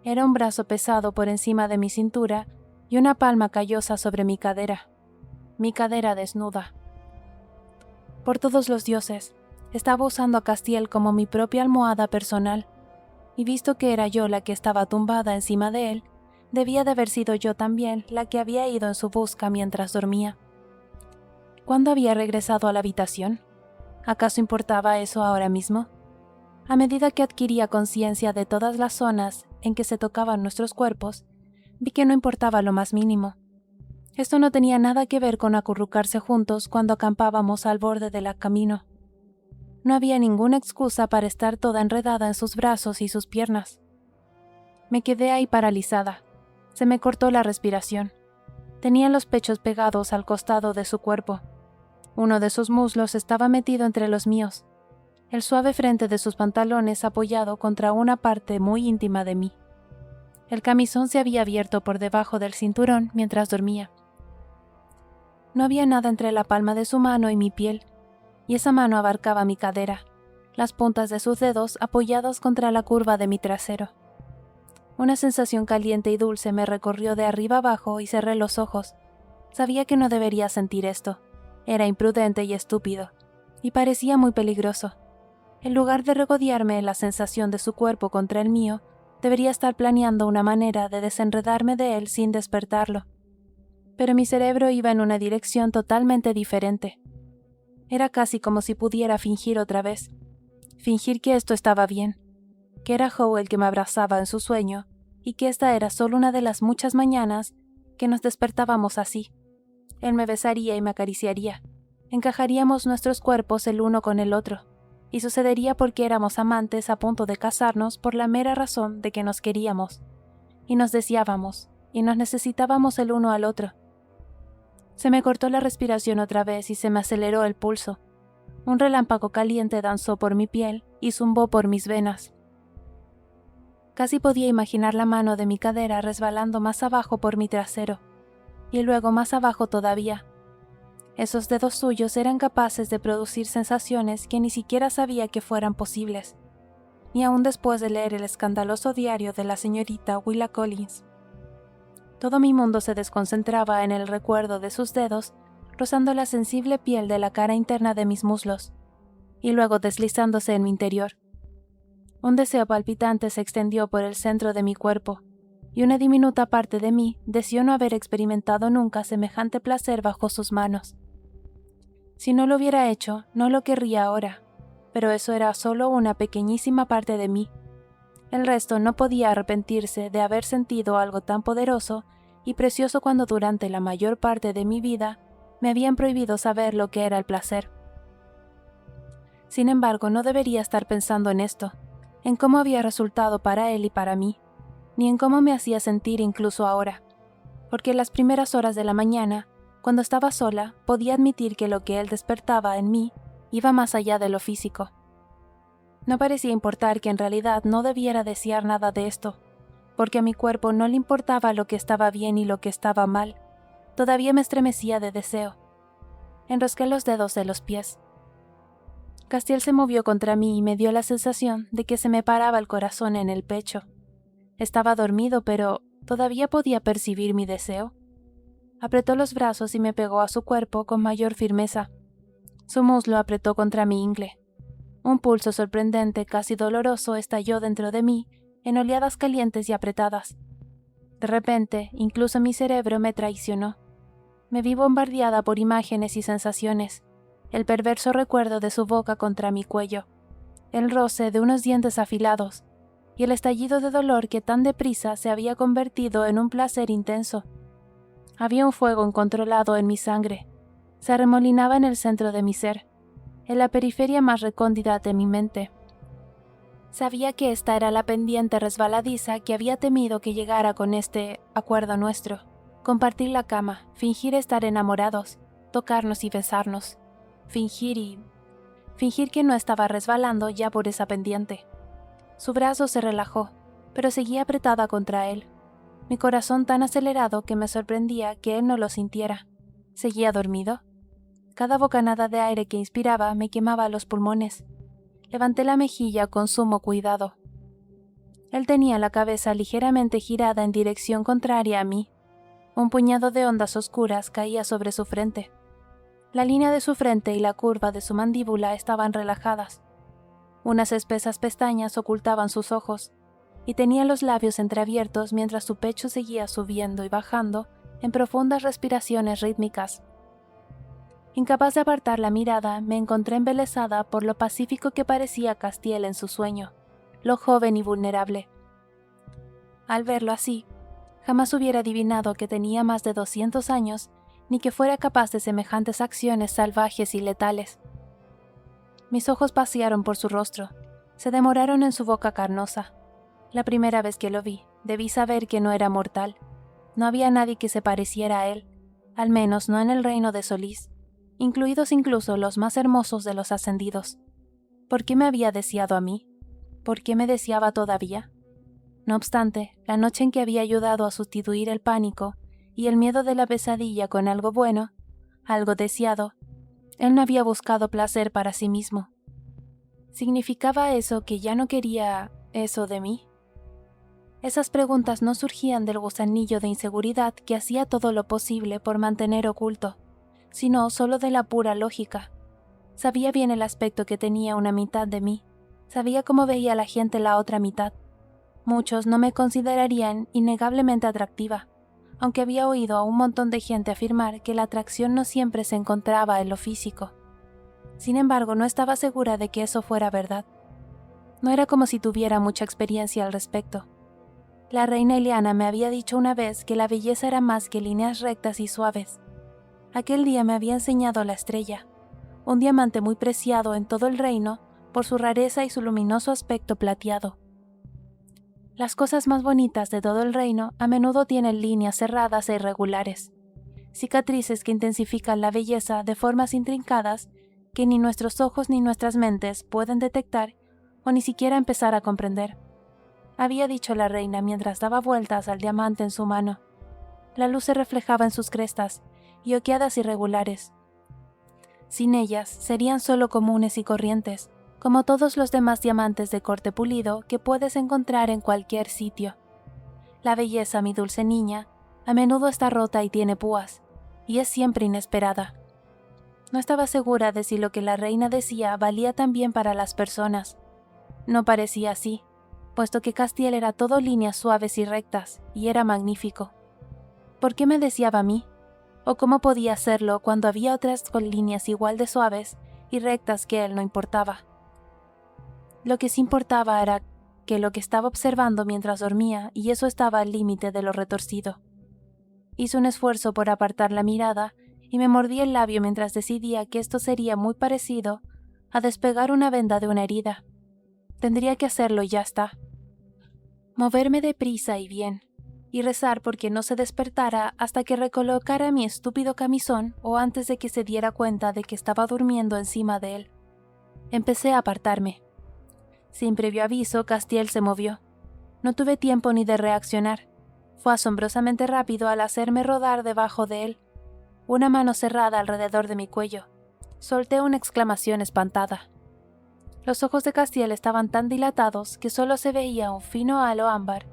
era un brazo pesado por encima de mi cintura y una palma callosa sobre mi cadera desnuda. Por todos los dioses, estaba usando a Castiel como mi propia almohada personal, y visto que era yo la que estaba tumbada encima de él, debía de haber sido yo también la que había ido en su busca mientras dormía. ¿Cuándo había regresado a la habitación? ¿Acaso importaba eso ahora mismo? A medida que adquiría conciencia de todas las zonas en que se tocaban nuestros cuerpos, vi que no importaba lo más mínimo. Esto no tenía nada que ver con acurrucarse juntos cuando acampábamos al borde del camino. No había ninguna excusa para estar toda enredada en sus brazos y sus piernas. Me quedé ahí paralizada. Se me cortó la respiración. Tenía los pechos pegados al costado de su cuerpo. Uno de sus muslos estaba metido entre los míos, el suave frente de sus pantalones apoyado contra una parte muy íntima de mí. El camisón se había abierto por debajo del cinturón mientras dormía. No había nada entre la palma de su mano y mi piel, y esa mano abarcaba mi cadera, las puntas de sus dedos apoyados contra la curva de mi trasero. Una sensación caliente y dulce me recorrió de arriba abajo y cerré los ojos. Sabía que no debería sentir esto. Era imprudente y estúpido, y parecía muy peligroso. En lugar de regodearme en la sensación de su cuerpo contra el mío, debería estar planeando una manera de desenredarme de él sin despertarlo. Pero mi cerebro iba en una dirección totalmente diferente. Era casi como si pudiera fingir otra vez. Fingir que esto estaba bien, que era Howe el que me abrazaba en su sueño, y que esta era solo una de las muchas mañanas que nos despertábamos así. Él me besaría y me acariciaría. Encajaríamos nuestros cuerpos el uno con el otro, y sucedería porque éramos amantes a punto de casarnos por la mera razón de que nos queríamos. y nos deseábamos, y nos necesitábamos el uno al otro. Se me cortó la respiración otra vez y se me aceleró el pulso. Un relámpago caliente danzó por mi piel y zumbó por mis venas. Casi podía imaginar la mano de mi cadera resbalando más abajo por mi trasero, y luego más abajo todavía. Esos dedos suyos eran capaces de producir sensaciones que ni siquiera sabía que fueran posibles, ni aún después de leer el escandaloso diario de la señorita Willa Collins. Todo mi mundo se desconcentraba en el recuerdo de sus dedos rozando la sensible piel de la cara interna de mis muslos, y luego deslizándose en mi interior. Un deseo palpitante se extendió por el centro de mi cuerpo, y una diminuta parte de mí deseó no haber experimentado nunca semejante placer bajo sus manos. Si no lo hubiera hecho, no lo querría ahora, pero eso era solo una pequeñísima parte de mí. El resto no podía arrepentirse de haber sentido algo tan poderoso y precioso cuando durante la mayor parte de mi vida me habían prohibido saber lo que era el placer. Sin embargo, no debería estar pensando en esto, en cómo había resultado para él y para mí, ni en cómo me hacía sentir incluso ahora, porque las primeras horas de la mañana, cuando estaba sola, podía admitir que lo que él despertaba en mí iba más allá de lo físico. No parecía importar que en realidad no debiera desear nada de esto, porque a mi cuerpo no le importaba lo que estaba bien y lo que estaba mal. Todavía me estremecía de deseo. Enrosqué los dedos de los pies. Castiel se movió contra mí y me dio la sensación de que se me paraba el corazón en el pecho. Estaba dormido, pero ¿todavía podía percibir mi deseo? Apretó los brazos y me pegó a su cuerpo con mayor firmeza. Su muslo apretó contra mi ingle. Un pulso sorprendente, casi doloroso, estalló dentro de mí en oleadas calientes y apretadas. De repente, incluso mi cerebro me traicionó. Me vi bombardeada por imágenes y sensaciones. El perverso recuerdo de su boca contra mi cuello, el roce de unos dientes afilados, y el estallido de dolor que tan deprisa se había convertido en un placer intenso. Había un fuego incontrolado en mi sangre. Se arremolinaba en el centro de mi ser, en la periferia más recóndita de mi mente. Sabía que esta era la pendiente resbaladiza que había temido que llegara con este acuerdo nuestro: compartir la cama, fingir estar enamorados, tocarnos y besarnos, fingir que no estaba resbalando ya por esa pendiente. Su brazo se relajó, pero seguía apretada contra él. Mi corazón tan acelerado que me sorprendía que él no lo sintiera. ¿Seguía dormido? Cada bocanada de aire que inspiraba me quemaba los pulmones. Levanté la mejilla con sumo cuidado. Él tenía la cabeza ligeramente girada en dirección contraria a mí. Un puñado de ondas oscuras caía sobre su frente. La línea de su frente y la curva de su mandíbula estaban relajadas. Unas espesas pestañas ocultaban sus ojos, y tenía los labios entreabiertos mientras su pecho seguía subiendo y bajando en profundas respiraciones rítmicas. Incapaz de apartar la mirada, me encontré embelesada por lo pacífico que parecía Castiel en su sueño, lo joven y vulnerable. Al verlo así, jamás hubiera adivinado que tenía más de 200 años, ni que fuera capaz de semejantes acciones salvajes y letales. Mis ojos pasearon por su rostro, se demoraron en su boca carnosa. La primera vez que lo vi, debí saber que no era mortal. No había nadie que se pareciera a él, al menos no en el reino de Solís, incluidos incluso los más hermosos de los ascendidos. ¿Por qué me había deseado a mí? ¿Por qué me deseaba todavía? No obstante, la noche en que había ayudado a sustituir el pánico y el miedo de la pesadilla con algo bueno, algo deseado, él no había buscado placer para sí mismo. ¿Significaba eso que ya no quería eso de mí? Esas preguntas no surgían del gusanillo de inseguridad que hacía todo lo posible por mantener oculto, sino solo de la pura lógica. Sabía bien el aspecto que tenía una mitad de mí, sabía cómo veía la gente la otra mitad. Muchos no me considerarían innegablemente atractiva, aunque había oído a un montón de gente afirmar que la atracción no siempre se encontraba en lo físico. Sin embargo, no estaba segura de que eso fuera verdad. No era como si tuviera mucha experiencia al respecto. La reina Eliana me había dicho una vez que la belleza era más que líneas rectas y suaves. Aquel día me había enseñado la estrella, un diamante muy preciado en todo el reino por su rareza y su luminoso aspecto plateado. Las cosas más bonitas de todo el reino a menudo tienen líneas cerradas e irregulares, cicatrices que intensifican la belleza de formas intrincadas que ni nuestros ojos ni nuestras mentes pueden detectar o ni siquiera empezar a comprender, había dicho la reina mientras daba vueltas al diamante en su mano. La luz se reflejaba en sus crestas y oqueadas irregulares. Sin ellas, serían solo comunes y corrientes, como todos los demás diamantes de corte pulido que puedes encontrar en cualquier sitio. La belleza, mi dulce niña, a menudo está rota y tiene púas, y es siempre inesperada. No estaba segura de si lo que la reina decía valía también para las personas. No parecía así, puesto que Castiel era todo líneas suaves y rectas, y era magnífico. ¿Por qué me deseaba a mí? ¿O cómo podía hacerlo cuando había otras con líneas igual de suaves y rectas que él no importaba? Lo que sí importaba era que lo que estaba observando mientras dormía, y eso estaba al límite de lo retorcido. Hice un esfuerzo por apartar la mirada y me mordí el labio mientras decidía que esto sería muy parecido a despegar una venda de una herida. Tendría que hacerlo y ya está. Moverme deprisa y bien, y rezar porque no se despertara hasta que recolocara mi estúpido camisón o antes de que se diera cuenta de que estaba durmiendo encima de él. Empecé a apartarme. Sin previo aviso, Castiel se movió. No tuve tiempo ni de reaccionar. Fue asombrosamente rápido al hacerme rodar debajo de él, una mano cerrada alrededor de mi cuello. Solté una exclamación espantada. Los ojos de Castiel estaban tan dilatados que solo se veía un fino halo ámbar,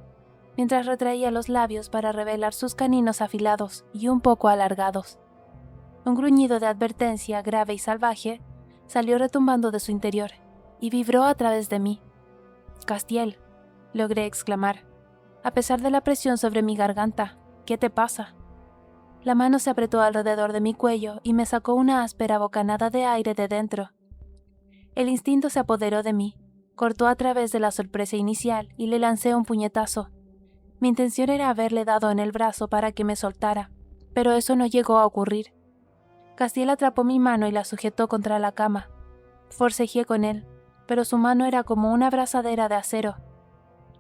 mientras retraía los labios para revelar sus caninos afilados y un poco alargados. Un gruñido de advertencia grave y salvaje salió retumbando de su interior y vibró a través de mí. «Castiel», logré exclamar, a pesar de la presión sobre mi garganta. «¿Qué te pasa?». La mano se apretó alrededor de mi cuello y me sacó una áspera bocanada de aire de dentro. El instinto se apoderó de mí, cortó a través de la sorpresa inicial y le lancé un puñetazo. Mi intención era haberle dado en el brazo para que me soltara, pero eso no llegó a ocurrir. Castiel atrapó mi mano y la sujetó contra la cama. Forcejeé con él, pero su mano era como una abrazadera de acero.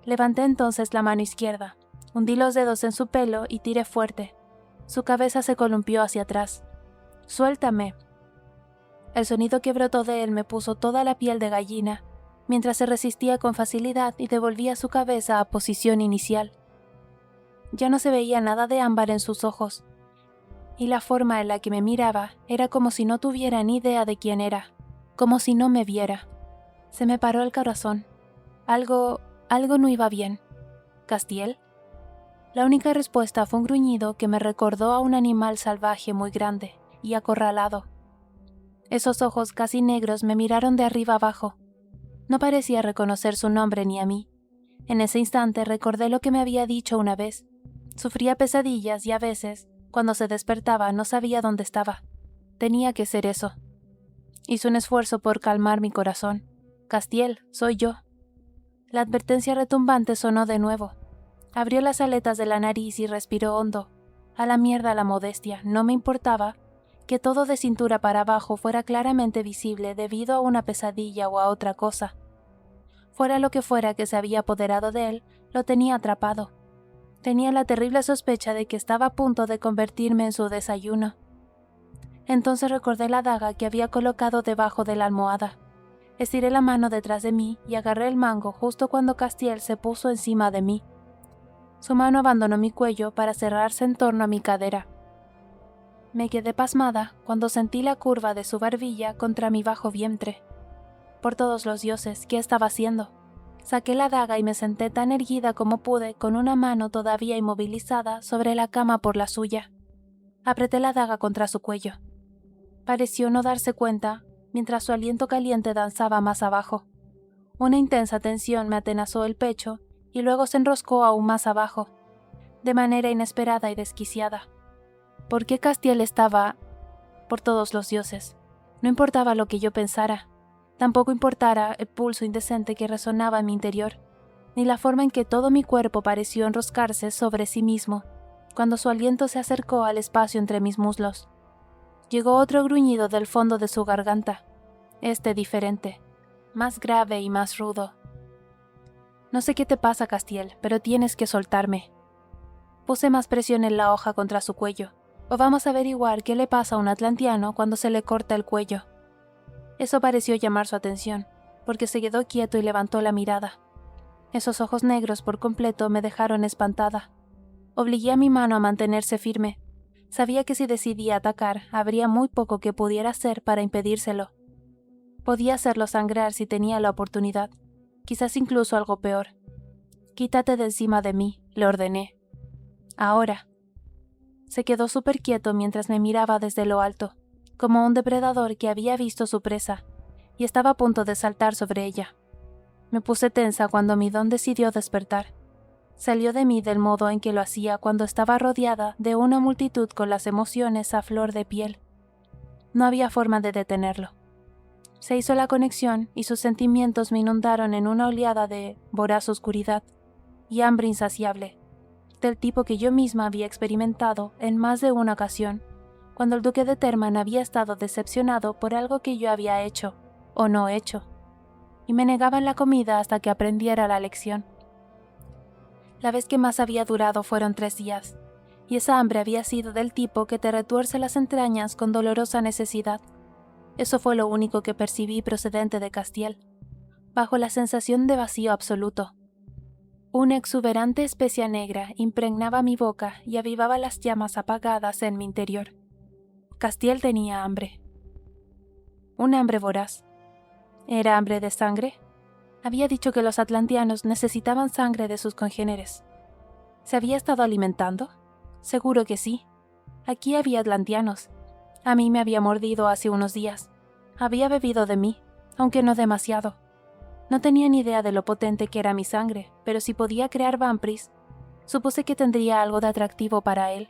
Levanté entonces la mano izquierda, hundí los dedos en su pelo y tiré fuerte. Su cabeza se columpió hacia atrás. «¡Suéltame!». El sonido que brotó de él me puso toda la piel de gallina, mientras se resistía con facilidad y devolvía su cabeza a posición inicial. Ya no se veía nada de ámbar en sus ojos, y la forma en la que me miraba era como si no tuviera ni idea de quién era, como si no me viera. Se me paró el corazón. Algo no iba bien. ¿Castiel? La única respuesta fue un gruñido que me recordó a un animal salvaje muy grande y acorralado. Esos ojos casi negros me miraron de arriba abajo. No parecía reconocer su nombre ni a mí. En ese instante recordé lo que me había dicho una vez. Sufría pesadillas y a veces, cuando se despertaba, no sabía dónde estaba. Tenía que ser eso. Hice un esfuerzo por calmar mi corazón. «Castiel, soy yo». La advertencia retumbante sonó de nuevo. Abrió las aletas de la nariz y respiró hondo. A la mierda la modestia, no me importaba que todo de cintura para abajo fuera claramente visible debido a una pesadilla o a otra cosa. Fuera lo que fuera que se había apoderado de él, lo tenía atrapado. Tenía la terrible sospecha de que estaba a punto de convertirme en su desayuno. Entonces recordé la daga que había colocado debajo de la almohada. Estiré la mano detrás de mí y agarré el mango justo cuando Castiel se puso encima de mí. Su mano abandonó mi cuello para cerrarse en torno a mi cadera. Me quedé pasmada cuando sentí la curva de su barbilla contra mi bajo vientre. Por todos los dioses, ¿qué estaba haciendo? Saqué la daga y me senté tan erguida como pude, con una mano todavía inmovilizada sobre la cama por la suya. Apreté la daga contra su cuello. Pareció no darse cuenta, mientras su aliento caliente danzaba más abajo. Una intensa tensión me atenazó el pecho y luego se enroscó aún más abajo, de manera inesperada y desquiciada. ¿Por qué Castiel estaba? Por todos los dioses. No importaba lo que yo pensara. Tampoco importara el pulso indecente que resonaba en mi interior, ni la forma en que todo mi cuerpo pareció enroscarse sobre sí mismo, cuando su aliento se acercó al espacio entre mis muslos. Llegó otro gruñido del fondo de su garganta, diferente, más grave y más rudo. No sé qué te pasa, Castiel, pero tienes que soltarme. Puse más presión en la hoja contra su cuello. O vamos a averiguar qué le pasa a un atlantiano cuando se le corta el cuello. Eso pareció llamar su atención, porque se quedó quieto y levantó la mirada. Esos ojos negros por completo me dejaron espantada. Obligué a mi mano a mantenerse firme. Sabía que si decidía atacar, habría muy poco que pudiera hacer para impedírselo. Podía hacerlo sangrar si tenía la oportunidad, quizás incluso algo peor. «Quítate de encima de mí», le ordené. «Ahora». Se quedó súper quieto mientras me miraba desde lo alto, como un depredador que había visto su presa, y estaba a punto de saltar sobre ella. Me puse tensa cuando mi don decidió despertar. Salió de mí del modo en que lo hacía cuando estaba rodeada de una multitud con las emociones a flor de piel. No había forma de detenerlo. Se hizo la conexión y sus sentimientos me inundaron en una oleada de voraz oscuridad y hambre insaciable, del tipo que yo misma había experimentado en más de una ocasión, cuando el duque de Terman había estado decepcionado por algo que yo había hecho, o no hecho, y me negaban la comida hasta que aprendiera la lección. La vez que más había durado fueron 3 días, y esa hambre había sido del tipo que te retuerce las entrañas con dolorosa necesidad. Eso fue lo único que percibí procedente de Castiel, bajo la sensación de vacío absoluto. Una exuberante especia negra impregnaba mi boca y avivaba las llamas apagadas en mi interior. Castiel tenía hambre. Un hambre voraz. ¿Era hambre de sangre? Había dicho que los atlantianos necesitaban sangre de sus congéneres. ¿Se había estado alimentando? Seguro que sí. Aquí había atlantianos. A mí me había mordido hace unos días. Había bebido de mí, aunque no demasiado. No tenía ni idea de lo potente que era mi sangre, pero si podía crear vampiros, supuse que tendría algo de atractivo para él.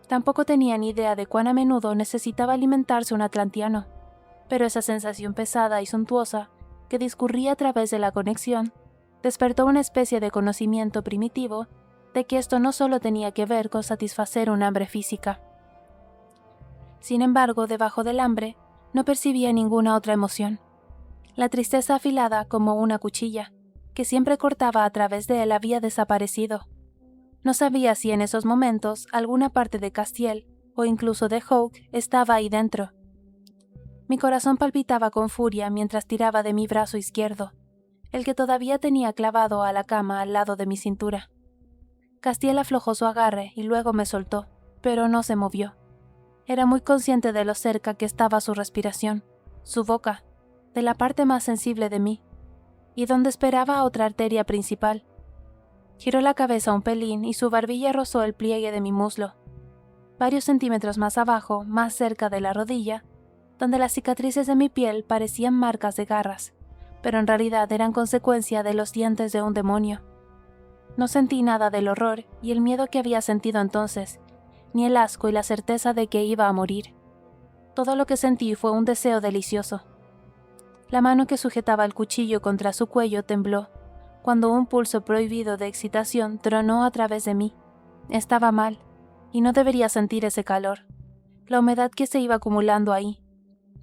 Tampoco tenía ni idea de cuán a menudo necesitaba alimentarse un atlantiano, pero esa sensación pesada y suntuosa que discurría a través de la conexión despertó una especie de conocimiento primitivo de que esto no solo tenía que ver con satisfacer un hambre física. Sin embargo, debajo del hambre, no percibía ninguna otra emoción. La tristeza afilada como una cuchilla, que siempre cortaba a través de él, había desaparecido. No sabía si en esos momentos alguna parte de Castiel, o incluso de Hawke, estaba ahí dentro. Mi corazón palpitaba con furia mientras tiraba de mi brazo izquierdo, el que todavía tenía clavado a la cama al lado de mi cintura. Castiel aflojó su agarre y luego me soltó, pero no se movió. Era muy consciente de lo cerca que estaba su respiración, su boca, de la parte más sensible de mí, y donde esperaba otra arteria principal. Giró la cabeza un pelín y su barbilla rozó el pliegue de mi muslo. Varios centímetros más abajo, más cerca de la rodilla, donde las cicatrices de mi piel parecían marcas de garras, pero en realidad eran consecuencia de los dientes de un demonio. No sentí nada del horror y el miedo que había sentido entonces, ni el asco y la certeza de que iba a morir. Todo lo que sentí fue un deseo delicioso. La mano que sujetaba el cuchillo contra su cuello tembló, cuando un pulso prohibido de excitación tronó a través de mí. Estaba mal, y no debería sentir ese calor, la humedad que se iba acumulando ahí,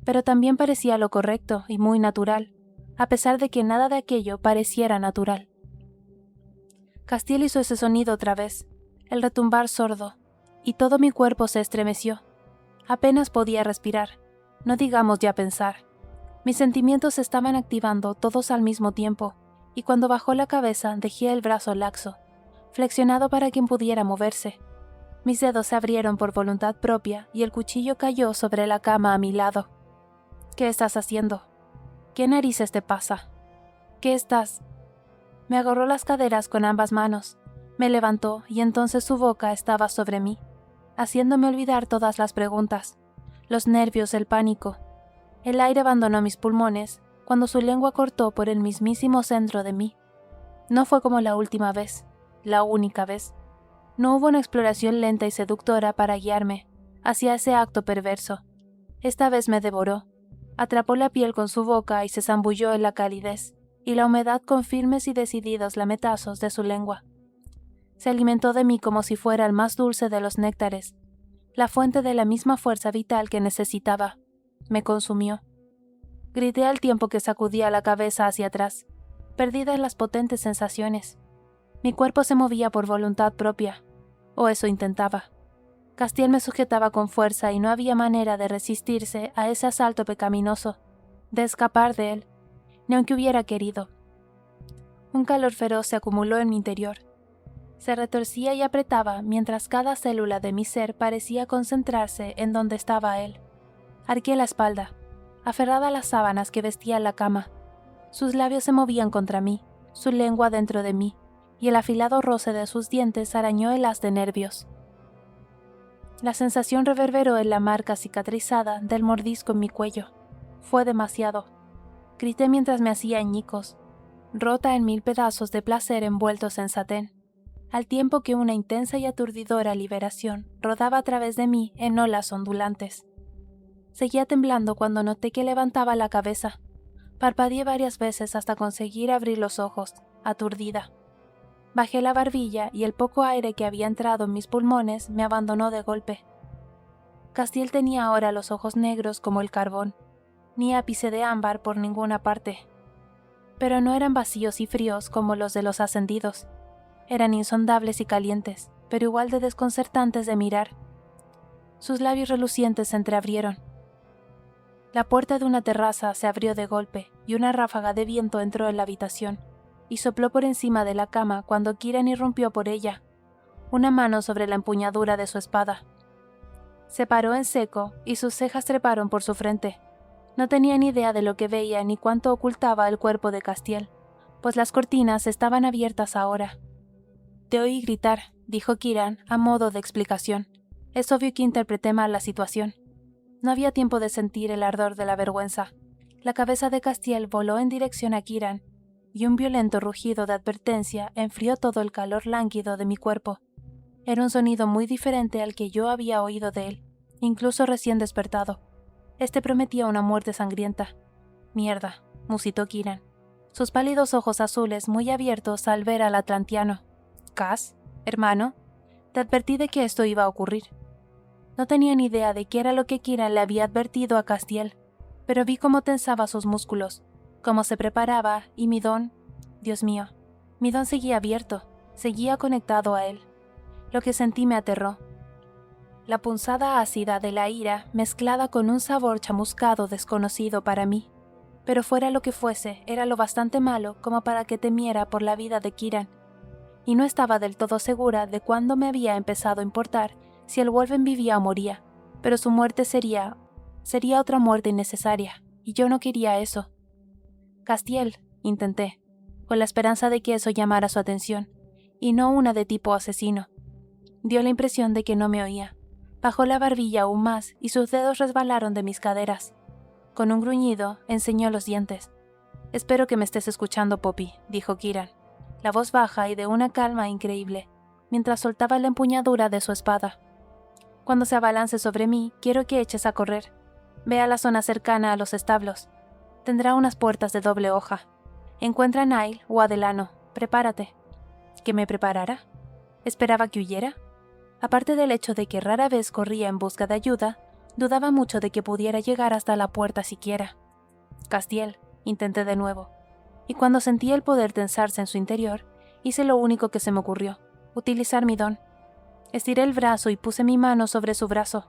pero también parecía lo correcto y muy natural, a pesar de que nada de aquello pareciera natural. Castiel hizo ese sonido otra vez, el retumbar sordo, y todo mi cuerpo se estremeció. Apenas podía respirar, no digamos ya pensar. Mis sentimientos se estaban activando todos al mismo tiempo, y cuando bajó la cabeza dejé el brazo laxo, flexionado para que pudiera moverse. Mis dedos se abrieron por voluntad propia y el cuchillo cayó sobre la cama a mi lado. «¿Qué estás haciendo? ¿Qué narices te pasa? ¿Qué estás...?» Me agarró las caderas con ambas manos, me levantó y entonces su boca estaba sobre mí, haciéndome olvidar todas las preguntas, los nervios, el pánico. El aire abandonó mis pulmones cuando su lengua cortó por el mismísimo centro de mí. No fue como la última vez, la única vez. No hubo una exploración lenta y seductora para guiarme hacia ese acto perverso. Esta vez me devoró. Atrapó la piel con su boca y se zambulló en la calidez y la humedad con firmes y decididos lametazos de su lengua. Se alimentó de mí como si fuera el más dulce de los néctares, la fuente de la misma fuerza vital que necesitaba. Me consumió. Grité al tiempo que sacudía la cabeza hacia atrás. perdidas las potentes sensaciones. Mi cuerpo se movía por voluntad propia, o eso intentaba. Castiel me sujetaba con fuerza y no había manera de resistirse a ese asalto pecaminoso, de escapar de él, ni aunque hubiera querido. Un calor feroz se acumuló en mi interior. Se retorcía y apretaba mientras cada célula de mi ser parecía concentrarse en donde estaba él. Arqué la espalda, aferrada a las sábanas que vestía en la cama. Sus labios se movían contra mí, su lengua dentro de mí, y el afilado roce de sus dientes arañó el haz de nervios. La sensación reverberó en la marca cicatrizada del mordisco en mi cuello. Fue demasiado. Grité mientras me hacía añicos, rota en 1000 pedazos de placer envueltos en satén, al tiempo que una intensa y aturdidora liberación rodaba a través de mí en olas ondulantes. Seguía temblando cuando noté que levantaba la cabeza. Parpadeé varias veces hasta conseguir abrir los ojos, aturdida. Bajé la barbilla y el poco aire que había entrado en mis pulmones me abandonó de golpe. Castiel tenía ahora los ojos negros como el carbón, ni ápice de ámbar por ninguna parte. Pero no eran vacíos y fríos como los de los ascendidos. Eran insondables y calientes, pero igual de desconcertantes de mirar. Sus labios relucientes se entreabrieron. La puerta de una terraza se abrió de golpe y una ráfaga de viento entró en la habitación y sopló por encima de la cama cuando Kieran irrumpió por ella, una mano sobre la empuñadura de su espada. Se paró en seco y sus cejas treparon por su frente. No tenía ni idea de lo que veía ni cuánto ocultaba el cuerpo de Castiel, pues las cortinas estaban abiertas ahora. «Te oí gritar», dijo Kieran a modo de explicación. Es obvio que interpreté mal la situación. No había tiempo de sentir el ardor de la vergüenza. La cabeza de Castiel voló en dirección a Kieran, y un violento rugido de advertencia enfrió todo el calor lánguido de mi cuerpo. Era un sonido muy diferente al que yo había oído de él, incluso recién despertado. Este prometía una muerte sangrienta. «Mierda», musitó Kieran, sus pálidos ojos azules muy abiertos al ver al atlantiano. «Cass, hermano, te advertí de que esto iba a ocurrir». No tenía ni idea de qué era lo que Kieran le había advertido a Castiel, pero vi cómo tensaba sus músculos, cómo se preparaba, y mi don, Dios mío, mi don seguía abierto, seguía conectado a él. Lo que sentí me aterró. La punzada ácida de la ira mezclada con un sabor chamuscado desconocido para mí, pero fuera lo que fuese, era lo bastante malo como para que temiera por la vida de Kieran, y no estaba del todo segura de cuándo me había empezado a importar si el Wolven vivía o moría, pero su muerte sería otra muerte innecesaria, y yo no quería eso. «Castiel», intenté, con la esperanza de que eso llamara su atención, y no una de tipo asesino. Dio la impresión de que no me oía. Bajó la barbilla aún más y sus dedos resbalaron de mis caderas. Con un gruñido, enseñó los dientes. «Espero que me estés escuchando, Poppy», dijo Kieran, la voz baja y de una calma increíble, mientras soltaba la empuñadura de su espada. «Cuando se abalance sobre mí, quiero que eches a correr. Ve a la zona cercana a los establos. Tendrá unas puertas de doble hoja. Encuentra a Nile o a Delano. Prepárate». ¿Que me preparara? ¿Esperaba que huyera? Aparte del hecho de que rara vez corría en busca de ayuda, dudaba mucho de que pudiera llegar hasta la puerta siquiera. «Castiel», intenté de nuevo, y cuando sentí el poder tensarse en su interior, hice lo único que se me ocurrió: utilizar mi don. Estiré el brazo y puse mi mano sobre su brazo.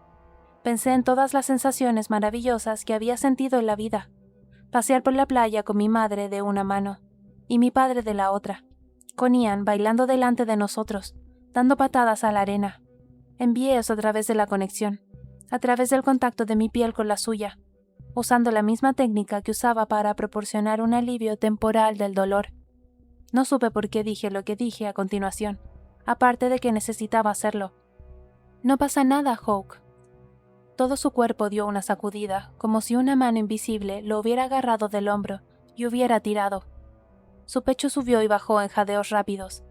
Pensé en todas las sensaciones maravillosas que había sentido en la vida. Pasear por la playa con mi madre de una mano, y mi padre de la otra. Con Ian bailando delante de nosotros, dando patadas a la arena. Envié eso a través de la conexión, a través del contacto de mi piel con la suya, usando la misma técnica que usaba para proporcionar un alivio temporal del dolor. No supe por qué dije lo que dije a continuación, aparte de que necesitaba hacerlo. «No pasa nada, Hawke». Todo su cuerpo dio una sacudida, como si una mano invisible lo hubiera agarrado del hombro y hubiera tirado. Su pecho subió y bajó en jadeos rápidos.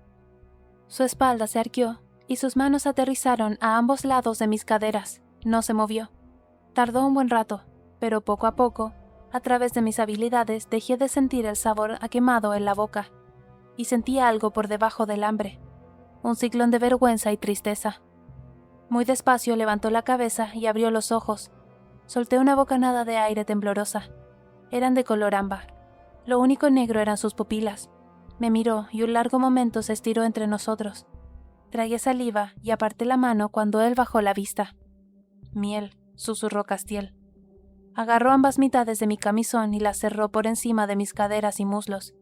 Su espalda se arqueó y sus manos aterrizaron a ambos lados de mis caderas. No se movió. Tardó un buen rato, pero poco a poco, a través de mis habilidades, dejé de sentir el sabor a quemado en la boca, y sentía algo por debajo del hambre, un ciclón de vergüenza y tristeza. Muy despacio levantó la cabeza y abrió los ojos. Solté una bocanada de aire temblorosa. Eran de color ámbar. Lo único negro eran sus pupilas. Me miró y un largo momento se estiró entre nosotros. Tragué saliva y aparté la mano cuando él bajó la vista. «Miel», susurró Castiel. Agarró ambas mitades de mi camisón y las cerró por encima de mis caderas y muslos.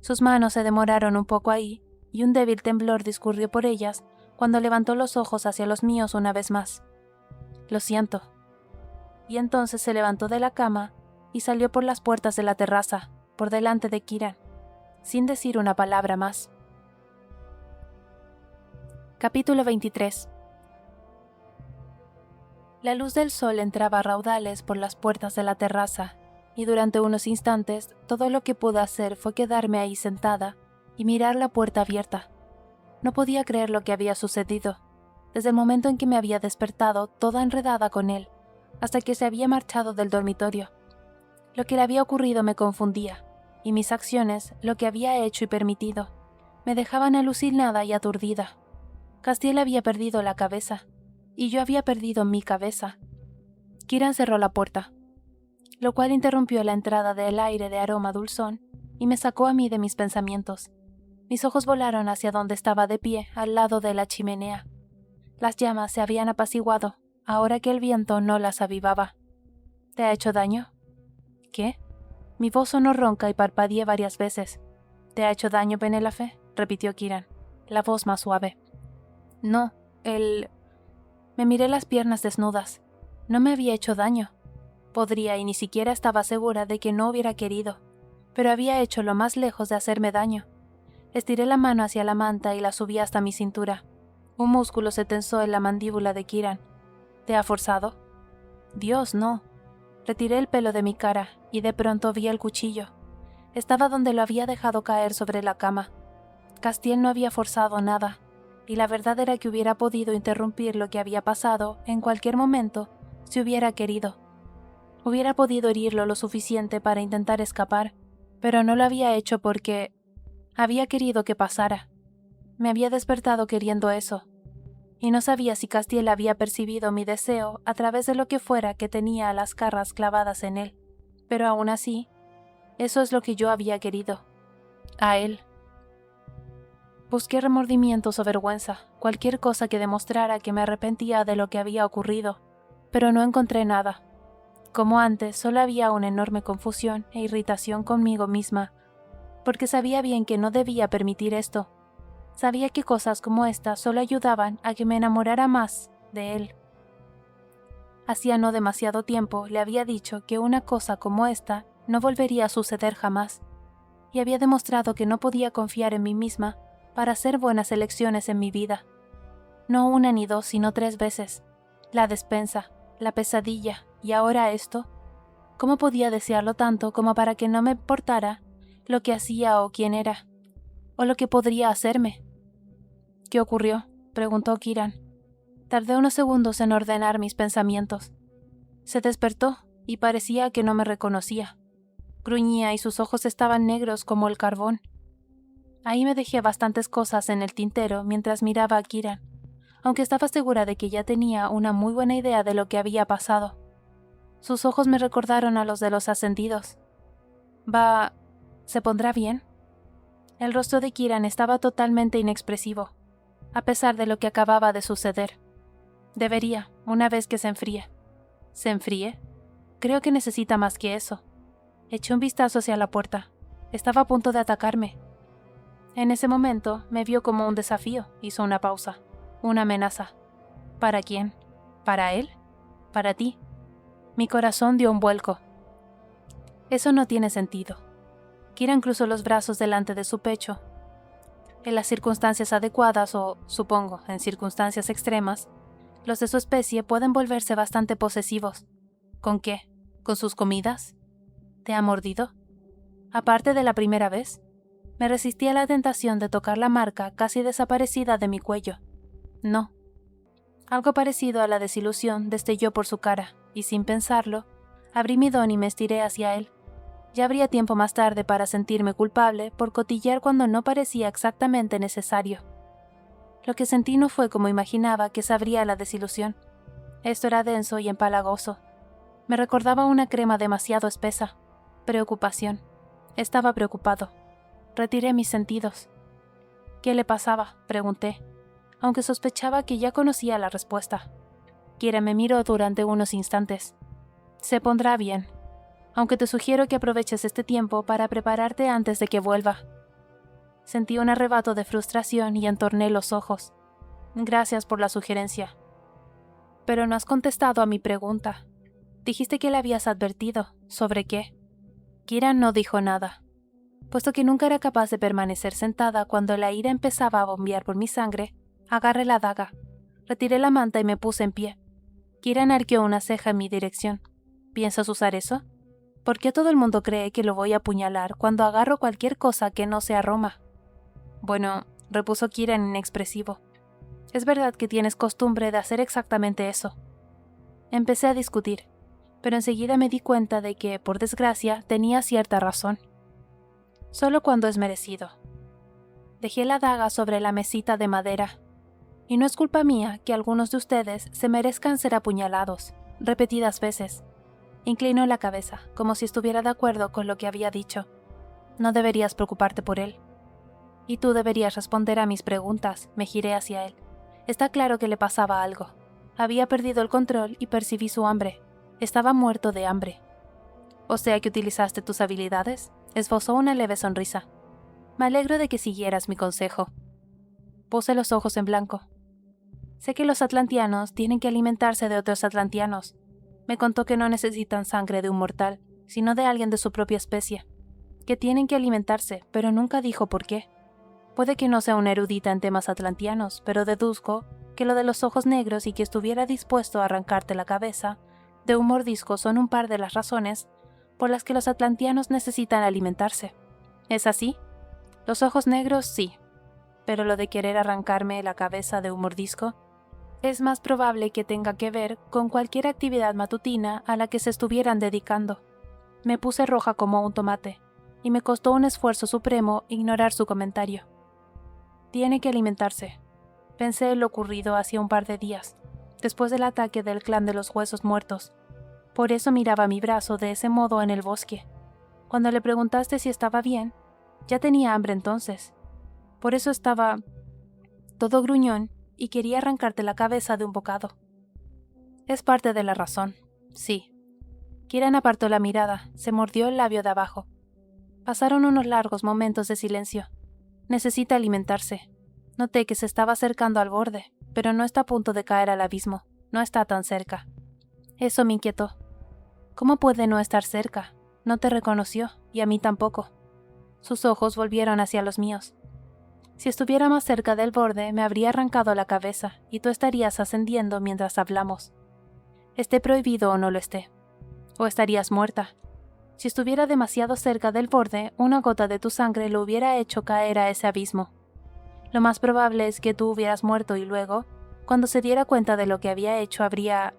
Sus manos se demoraron un poco ahí, y un débil temblor discurrió por ellas cuando levantó los ojos hacia los míos una vez más. «Lo siento». Y entonces se levantó de la cama y salió por las puertas de la terraza, por delante de Kieran, sin decir una palabra más. Capítulo 23. La luz del sol entraba a raudales por las puertas de la terraza, y durante unos instantes todo lo que pude hacer fue quedarme ahí sentada y mirar la puerta abierta. No podía creer lo que había sucedido, desde el momento en que me había despertado toda enredada con él, hasta que se había marchado del dormitorio. Lo que le había ocurrido me confundía, y mis acciones, lo que había hecho y permitido, me dejaban alucinada y aturdida. Castiel había perdido la cabeza, y yo había perdido mi cabeza. Kieran cerró la puerta, lo cual interrumpió la entrada del aire de aroma dulzón y me sacó a mí de mis pensamientos. Mis ojos volaron hacia donde estaba de pie, al lado de la chimenea. Las llamas se habían apaciguado, ahora que el viento no las avivaba. ¿Te ha hecho daño? ¿Qué? Mi voz sonó ronca y parpadeé varias veces. ¿Te ha hecho daño, Penélope?, repitió Kieran, la voz más suave. No, Me miré las piernas desnudas. No me había hecho daño. Podría y ni siquiera estaba segura de que no hubiera querido, pero había hecho lo más lejos de hacerme daño. Estiré la mano hacia la manta y la subí hasta mi cintura. Un músculo se tensó en la mandíbula de Kieran. ¿Te ha forzado? Dios, no. Retiré el pelo de mi cara y de pronto vi el cuchillo. Estaba donde lo había dejado caer sobre la cama. Castiel no había forzado nada, y la verdad era que hubiera podido interrumpir lo que había pasado en cualquier momento si hubiera querido. Hubiera podido herirlo lo suficiente para intentar escapar, pero no lo había hecho porque había querido que pasara. Me había despertado queriendo eso, y no sabía si Castiel había percibido mi deseo a través de lo que fuera que tenía a las garras clavadas en él, pero aún así, eso es lo que yo había querido. A él. Busqué remordimientos o vergüenza, cualquier cosa que demostrara que me arrepentía de lo que había ocurrido, pero no encontré nada. Como antes, solo había una enorme confusión e irritación conmigo misma, porque sabía bien que no debía permitir esto. Sabía que cosas como esta solo ayudaban a que me enamorara más de él. Hacía no demasiado tiempo le había dicho que una cosa como esta no volvería a suceder jamás, y había demostrado que no podía confiar en mí misma para hacer buenas elecciones en mi vida. No una ni dos, sino 3 veces. La despensa, la pesadilla y ahora esto. ¿Cómo podía desearlo tanto como para que no me importara lo que hacía o quién era? ¿O lo que podría hacerme? ¿Qué ocurrió?, preguntó Kieran. Tardé unos segundos en ordenar mis pensamientos. Se despertó y parecía que no me reconocía. Gruñía y sus ojos estaban negros como el carbón. Ahí me dejé bastantes cosas en el tintero mientras miraba a Kieran, aunque estaba segura de que ya tenía una muy buena idea de lo que había pasado. Sus ojos me recordaron a los de los ascendidos. ¿Se pondrá bien? El rostro de Kieran estaba totalmente inexpresivo, a pesar de lo que acababa de suceder. Debería, una vez que se enfríe. ¿Se enfríe? Creo que necesita más que eso. Eché un vistazo hacia la puerta. Estaba a punto de atacarme. En ese momento me vio como un desafío. Hizo una pausa. Una amenaza. ¿Para quién? ¿Para él? ¿Para ti? Mi corazón dio un vuelco. Eso no tiene sentido. Kieran cruzó los brazos delante de su pecho. En las circunstancias adecuadas o, supongo, en circunstancias extremas, los de su especie pueden volverse bastante posesivos. ¿Con qué? ¿Con sus comidas? ¿Te ha mordido? Aparte de la primera vez, me resistí a la tentación de tocar la marca casi desaparecida de mi cuello. No. Algo parecido a la desilusión destelló por su cara, y sin pensarlo, abrí mi don y me estiré hacia él. Ya habría tiempo más tarde para sentirme culpable por cotillear cuando no parecía exactamente necesario. Lo que sentí no fue como imaginaba que sabría la desilusión. Esto era denso y empalagoso. Me recordaba una crema demasiado espesa. Preocupación. Estaba preocupado. Retiré mis sentidos. ¿Qué le pasaba?, pregunté, aunque sospechaba que ya conocía la respuesta. Kira me miró durante unos instantes. Se pondrá bien, aunque te sugiero que aproveches este tiempo para prepararte antes de que vuelva. Sentí un arrebato de frustración y entorné los ojos. Gracias por la sugerencia. Pero no has contestado a mi pregunta. Dijiste que le habías advertido. ¿Sobre qué? Kira no dijo nada. Puesto que nunca era capaz de permanecer sentada cuando la ira empezaba a bombear por mi sangre, agarré la daga, retiré la manta y me puse en pie. Kira arqueó una ceja en mi dirección. ¿Piensas usar eso? ¿Por qué todo el mundo cree que lo voy a apuñalar cuando agarro cualquier cosa que no sea Roma? Bueno, repuso Kira inexpresivo. Es verdad que tienes costumbre de hacer exactamente eso. Empecé a discutir, pero enseguida me di cuenta de que, por desgracia, tenía cierta razón. Solo cuando es merecido. Dejé la daga sobre la mesita de madera. Y no es culpa mía que algunos de ustedes se merezcan ser apuñalados, repetidas veces. Inclinó la cabeza, como si estuviera de acuerdo con lo que había dicho. No deberías preocuparte por él. Y tú deberías responder a mis preguntas, me giré hacia él. Está claro que le pasaba algo. Había perdido el control y percibí su hambre. Estaba muerto de hambre. ¿O sea que utilizaste tus habilidades? Esbozó una leve sonrisa. Me alegro de que siguieras mi consejo. Puse los ojos en blanco. Sé que los atlantianos tienen que alimentarse de otros atlantianos. Me contó que no necesitan sangre de un mortal, sino de alguien de su propia especie. Que tienen que alimentarse, pero nunca dijo por qué. Puede que no sea una erudita en temas atlantianos, pero deduzco que lo de los ojos negros y que estuviera dispuesto a arrancarte la cabeza de un mordisco son un par de las razones por las que los atlantianos necesitan alimentarse. ¿Es así? Los ojos negros sí, pero lo de querer arrancarme la cabeza de un mordisco es más probable que tenga que ver con cualquier actividad matutina a la que se estuvieran dedicando. Me puse roja como un tomate, y me costó un esfuerzo supremo ignorar su comentario. Tiene que alimentarse. Pensé en lo ocurrido hacía un par de días, después del ataque del clan de los huesos muertos. Por eso miraba mi brazo de ese modo en el bosque. Cuando le preguntaste si estaba bien, ya tenía hambre entonces. Por eso estaba todo gruñón y quería arrancarte la cabeza de un bocado. Es parte de la razón, sí. Kieran apartó la mirada, se mordió el labio de abajo. Pasaron unos largos momentos de silencio. Necesita alimentarse. Noté que se estaba acercando al borde, pero no está a punto de caer al abismo. No está tan cerca. Eso me inquietó. ¿Cómo puede no estar cerca? No te reconoció, y a mí tampoco. Sus ojos volvieron hacia los míos. Si estuviera más cerca del borde, me habría arrancado la cabeza, y tú estarías ascendiendo mientras hablamos. Esté prohibido o no lo esté. O estarías muerta. Si estuviera demasiado cerca del borde, una gota de tu sangre lo hubiera hecho caer a ese abismo. Lo más probable es que tú hubieras muerto y luego, cuando se diera cuenta de lo que había hecho, habría...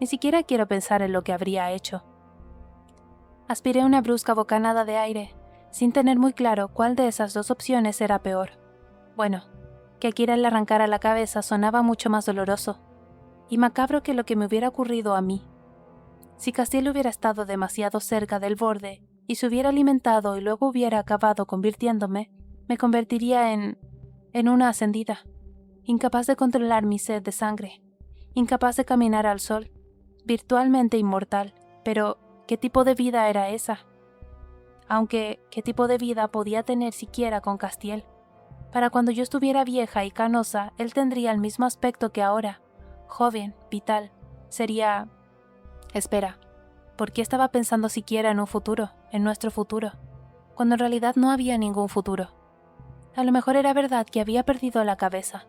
Ni siquiera quiero pensar en lo que habría hecho. Aspiré una brusca bocanada de aire, sin tener muy claro cuál de esas dos opciones era peor. Bueno, que a Kira le arrancara la cabeza sonaba mucho más doloroso y macabro que lo que me hubiera ocurrido a mí. Si Castiel hubiera estado demasiado cerca del borde y se hubiera alimentado y luego hubiera acabado convirtiéndome, me convertiría en una ascendida, incapaz de controlar mi sed de sangre, incapaz de caminar al sol, virtualmente inmortal. Pero, ¿qué tipo de vida era esa? Aunque, ¿qué tipo de vida podía tener siquiera con Castiel? Para cuando yo estuviera vieja y canosa, él tendría el mismo aspecto que ahora, joven, vital. Sería... Espera, ¿por qué estaba pensando siquiera en un futuro, en nuestro futuro, cuando en realidad no había ningún futuro? A lo mejor era verdad que había perdido la cabeza.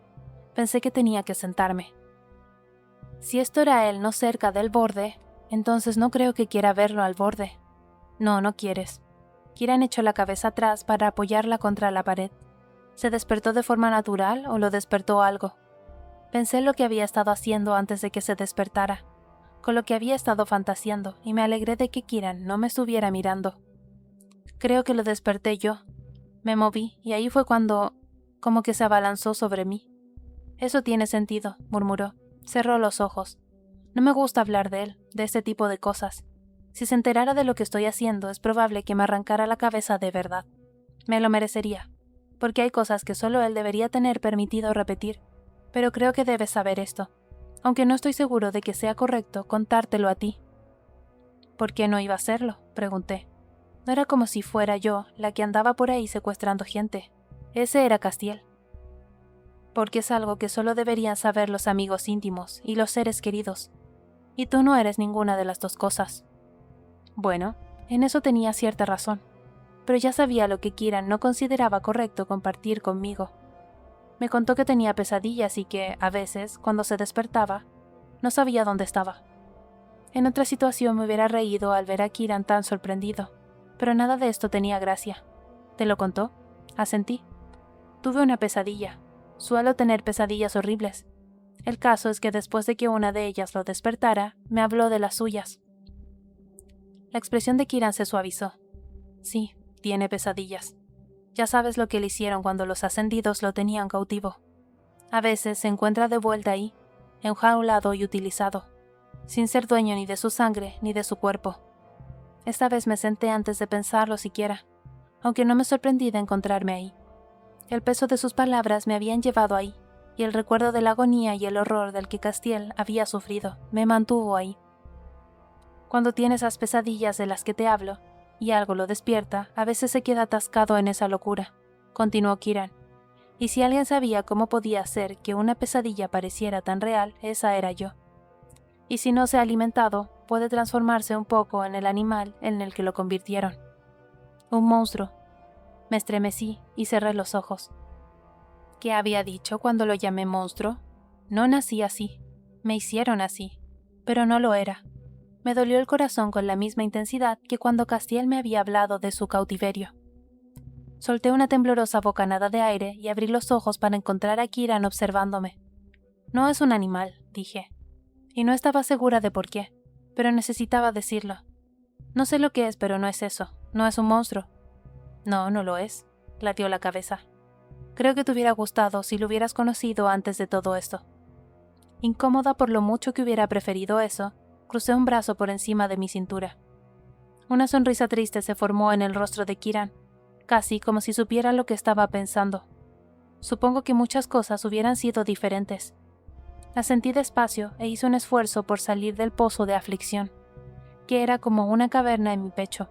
Pensé que tenía que sentarme. Si esto era él no cerca del borde, entonces no creo que quiera verlo al borde. No, no quieres. Kieran echó la cabeza atrás para apoyarla contra la pared. ¿Se despertó de forma natural o lo despertó algo? Pensé en lo que había estado haciendo antes de que se despertara, con lo que había estado fantaseando, y me alegré de que Kieran no me estuviera mirando. Creo que lo desperté yo. Me moví, y ahí fue cuando... como que se abalanzó sobre mí. Eso tiene sentido, murmuró. Cerró los ojos. No me gusta hablar de él, de este tipo de cosas. Si se enterara de lo que estoy haciendo, es probable que me arrancara la cabeza de verdad. Me lo merecería, porque hay cosas que solo él debería tener permitido repetir, pero creo que debes saber esto, aunque no estoy seguro de que sea correcto contártelo a ti. ¿Por qué no iba a hacerlo?, pregunté. No era como si fuera yo la que andaba por ahí secuestrando gente. Ese era Castiel. Porque es algo que solo deberían saber los amigos íntimos y los seres queridos. Y tú no eres ninguna de las dos cosas. Bueno, en eso tenía cierta razón, pero ya sabía lo que Kieran no consideraba correcto compartir conmigo. Me contó que tenía pesadillas y que, a veces, cuando se despertaba, no sabía dónde estaba. En otra situación me hubiera reído al ver a Kieran tan sorprendido, pero nada de esto tenía gracia. ¿Te lo contó? Asentí. Tuve una pesadilla. Suelo tener pesadillas horribles. El caso es que después de que una de ellas lo despertara, me habló de las suyas. La expresión de Kieran se suavizó. Sí, tiene pesadillas. Ya sabes lo que le hicieron cuando los ascendidos lo tenían cautivo. A veces se encuentra de vuelta ahí, enjaulado y utilizado, sin ser dueño ni de su sangre ni de su cuerpo. Esta vez me senté antes de pensarlo siquiera, aunque no me sorprendí de encontrarme ahí. El peso de sus palabras me habían llevado ahí, y el recuerdo de la agonía y el horror del que Castiel había sufrido me mantuvo ahí. Cuando tiene esas pesadillas de las que te hablo, y algo lo despierta, a veces se queda atascado en esa locura, continuó Kieran. Y si alguien sabía cómo podía hacer que una pesadilla pareciera tan real, esa era yo. Y si no se ha alimentado, puede transformarse un poco en el animal en el que lo convirtieron. Un monstruo. Me estremecí y cerré los ojos. ¿Qué había dicho cuando lo llamé monstruo? No nací así. Me hicieron así. Pero no lo era. Me dolió el corazón con la misma intensidad que cuando Castiel me había hablado de su cautiverio. Solté una temblorosa bocanada de aire y abrí los ojos para encontrar a Kieran observándome. No es un animal, dije. Y no estaba segura de por qué, pero necesitaba decirlo. No sé lo que es, pero no es eso. No es un monstruo. No, no lo es, latió la cabeza. Creo que te hubiera gustado si lo hubieras conocido antes de todo esto. Incómoda por lo mucho que hubiera preferido eso, crucé un brazo por encima de mi cintura. Una sonrisa triste se formó en el rostro de Kieran, casi como si supiera lo que estaba pensando. Supongo que muchas cosas hubieran sido diferentes. Asentí despacio e hice un esfuerzo por salir del pozo de aflicción, que era como una caverna en mi pecho.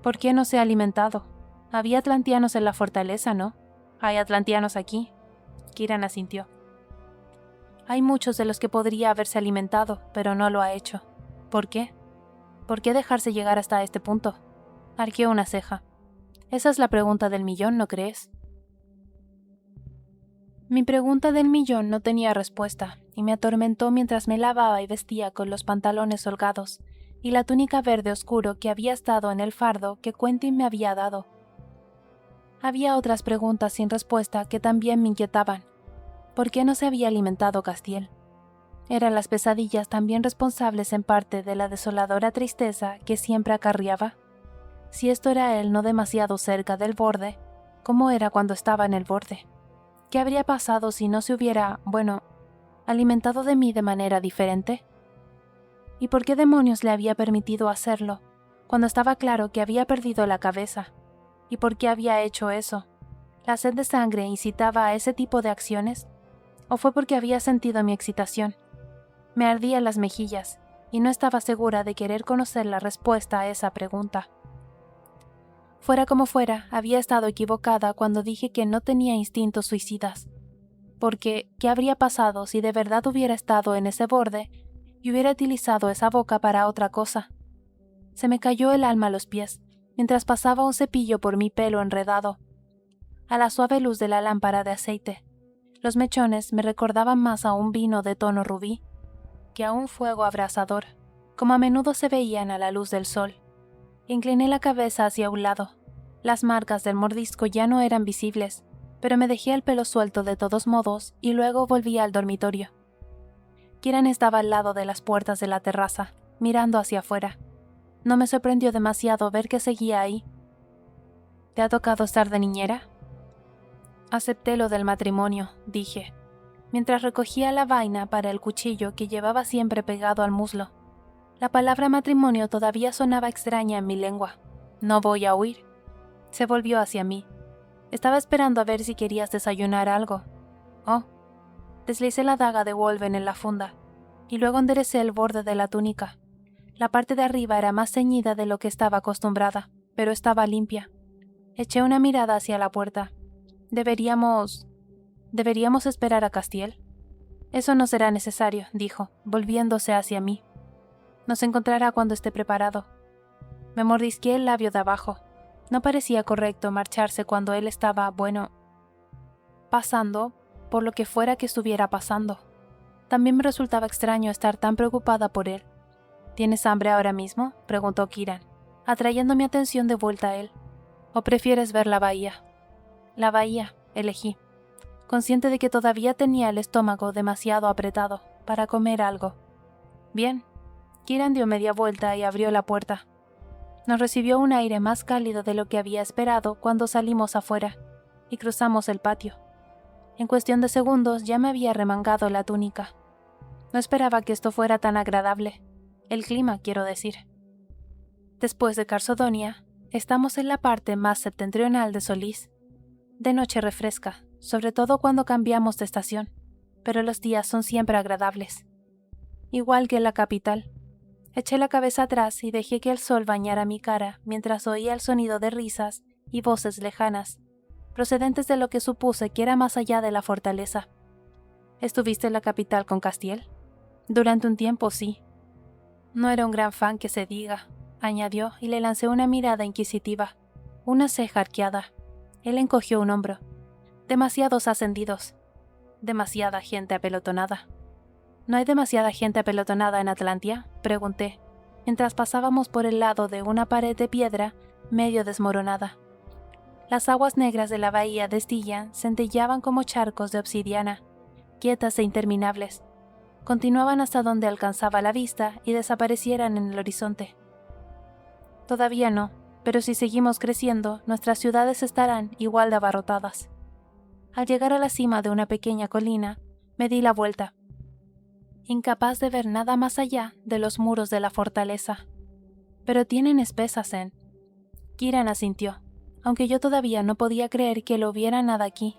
¿Por qué no se ha alimentado? Había atlantianos en la fortaleza, ¿no? Hay atlantianos aquí. Kieran asintió. Hay muchos de los que podría haberse alimentado, pero no lo ha hecho. ¿Por qué? ¿Por qué dejarse llegar hasta este punto? Arqueó una ceja. Esa es la pregunta del millón, ¿no crees? Mi pregunta del millón no tenía respuesta, y me atormentó mientras me lavaba y vestía con los pantalones holgados y la túnica verde oscuro que había estado en el fardo que Quentin me había dado. Había otras preguntas sin respuesta que también me inquietaban. ¿Por qué no se había alimentado Castiel? ¿Eran las pesadillas también responsables en parte de la desoladora tristeza que siempre acarreaba? Si esto era él no demasiado cerca del borde, ¿cómo era cuando estaba en el borde? ¿Qué habría pasado si no se hubiera, alimentado de mí de manera diferente? ¿Y por qué demonios le había permitido hacerlo, cuando estaba claro que había perdido la cabeza? ¿Y por qué había hecho eso? ¿La sed de sangre incitaba a ese tipo de acciones? ¿O fue porque había sentido mi excitación? Me ardían las mejillas, y no estaba segura de querer conocer la respuesta a esa pregunta. Fuera como fuera, había estado equivocada cuando dije que no tenía instintos suicidas. Porque, ¿qué habría pasado si de verdad hubiera estado en ese borde y hubiera utilizado esa boca para otra cosa? Se me cayó el alma a los pies, mientras pasaba un cepillo por mi pelo enredado. A la suave luz de la lámpara de aceite, los mechones me recordaban más a un vino de tono rubí que a un fuego abrasador, como a menudo se veían a la luz del sol. Incliné la cabeza hacia un lado. Las marcas del mordisco ya no eran visibles, pero me dejé el pelo suelto de todos modos y luego volví al dormitorio. Kieran estaba al lado de las puertas de la terraza, mirando hacia afuera. No me sorprendió demasiado ver que seguía ahí. ¿Te ha tocado estar de niñera? Acepté lo del matrimonio, dije, mientras recogía la vaina para el cuchillo que llevaba siempre pegado al muslo. La palabra matrimonio todavía sonaba extraña en mi lengua. No voy a huir. Se volvió hacia mí. Estaba esperando a ver si querías desayunar algo. Oh. Deslicé la daga de Wolven en la funda, y luego enderecé el borde de la túnica. La parte de arriba era más ceñida de lo que estaba acostumbrada, pero estaba limpia. Eché una mirada hacia la puerta. ¿Deberíamos esperar a Castiel? Eso no será necesario, dijo, volviéndose hacia mí. Nos encontrará cuando esté preparado. Me mordisqué el labio de abajo. No parecía correcto marcharse cuando él estaba, pasando por lo que fuera que estuviera pasando. También me resultaba extraño estar tan preocupada por él. ¿Tienes hambre ahora mismo?, preguntó Kieran, atrayendo mi atención de vuelta a él. ¿O prefieres ver la bahía? La bahía, elegí, consciente de que todavía tenía el estómago demasiado apretado para comer algo. Bien. Kieran dio media vuelta y abrió la puerta. Nos recibió un aire más cálido de lo que había esperado cuando salimos afuera y cruzamos el patio. En cuestión de segundos ya me había remangado la túnica. No esperaba que esto fuera tan agradable. El clima, quiero decir. Después de Carsodonia, estamos en la parte más septentrional de Solís. De noche refresca, sobre todo cuando cambiamos de estación, pero los días son siempre agradables. Igual que en la capital. Eché la cabeza atrás y dejé que el sol bañara mi cara mientras oía el sonido de risas y voces lejanas, procedentes de lo que supuse que era más allá de la fortaleza. ¿Estuviste en la capital con Castiel? Durante un tiempo, sí. No era un gran fan que se diga, añadió y le lancé una mirada inquisitiva, una ceja arqueada. Él encogió un hombro. Demasiados ascendidos. Demasiada gente apelotonada. ¿No hay demasiada gente apelotonada en Atlantia?, pregunté, mientras pasábamos por el lado de una pared de piedra medio desmoronada. Las aguas negras de la bahía de Stillan centellaban como charcos de obsidiana, quietas e interminables. Continuaban hasta donde alcanzaba la vista y desaparecieran en el horizonte. Todavía no, pero si seguimos creciendo, nuestras ciudades estarán igual de abarrotadas. Al llegar a la cima de una pequeña colina, me di la vuelta, incapaz de ver nada más allá de los muros de la fortaleza. Pero tienen espesas en... Kieran asintió, aunque yo todavía no podía creer que lo hubiera nada aquí.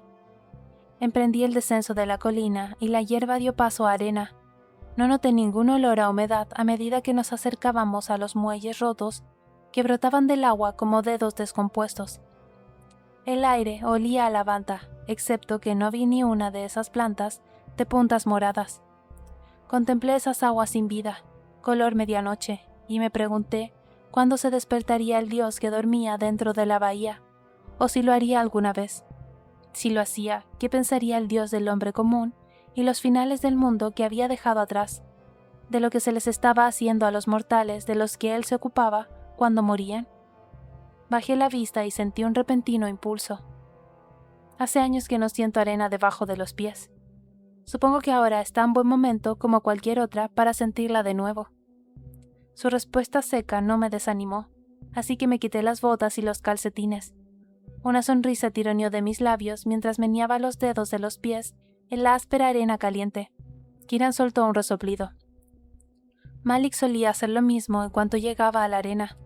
Emprendí el descenso de la colina y la hierba dio paso a arena. No noté ningún olor a humedad a medida que nos acercábamos a los muelles rotos que brotaban del agua como dedos descompuestos. El aire olía a lavanda, excepto que no vi ni una de esas plantas de puntas moradas. Contemplé esas aguas sin vida, color medianoche, y me pregunté cuándo se despertaría el dios que dormía dentro de la bahía, o si lo haría alguna vez. Si lo hacía, ¿qué pensaría el dios del hombre común y los finales del mundo que había dejado atrás, de lo que se les estaba haciendo a los mortales de los que él se ocupaba cuando morían? Bajé la vista y sentí un repentino impulso. Hace años que no siento arena debajo de los pies. Supongo que ahora es tan buen momento como cualquier otra para sentirla de nuevo. Su respuesta seca no me desanimó, así que me quité las botas y los calcetines. Una sonrisa tironeó de mis labios mientras meneaba los dedos de los pies en la áspera arena caliente. Kieran soltó un resoplido. Malik solía hacer lo mismo en cuanto llegaba a la arena.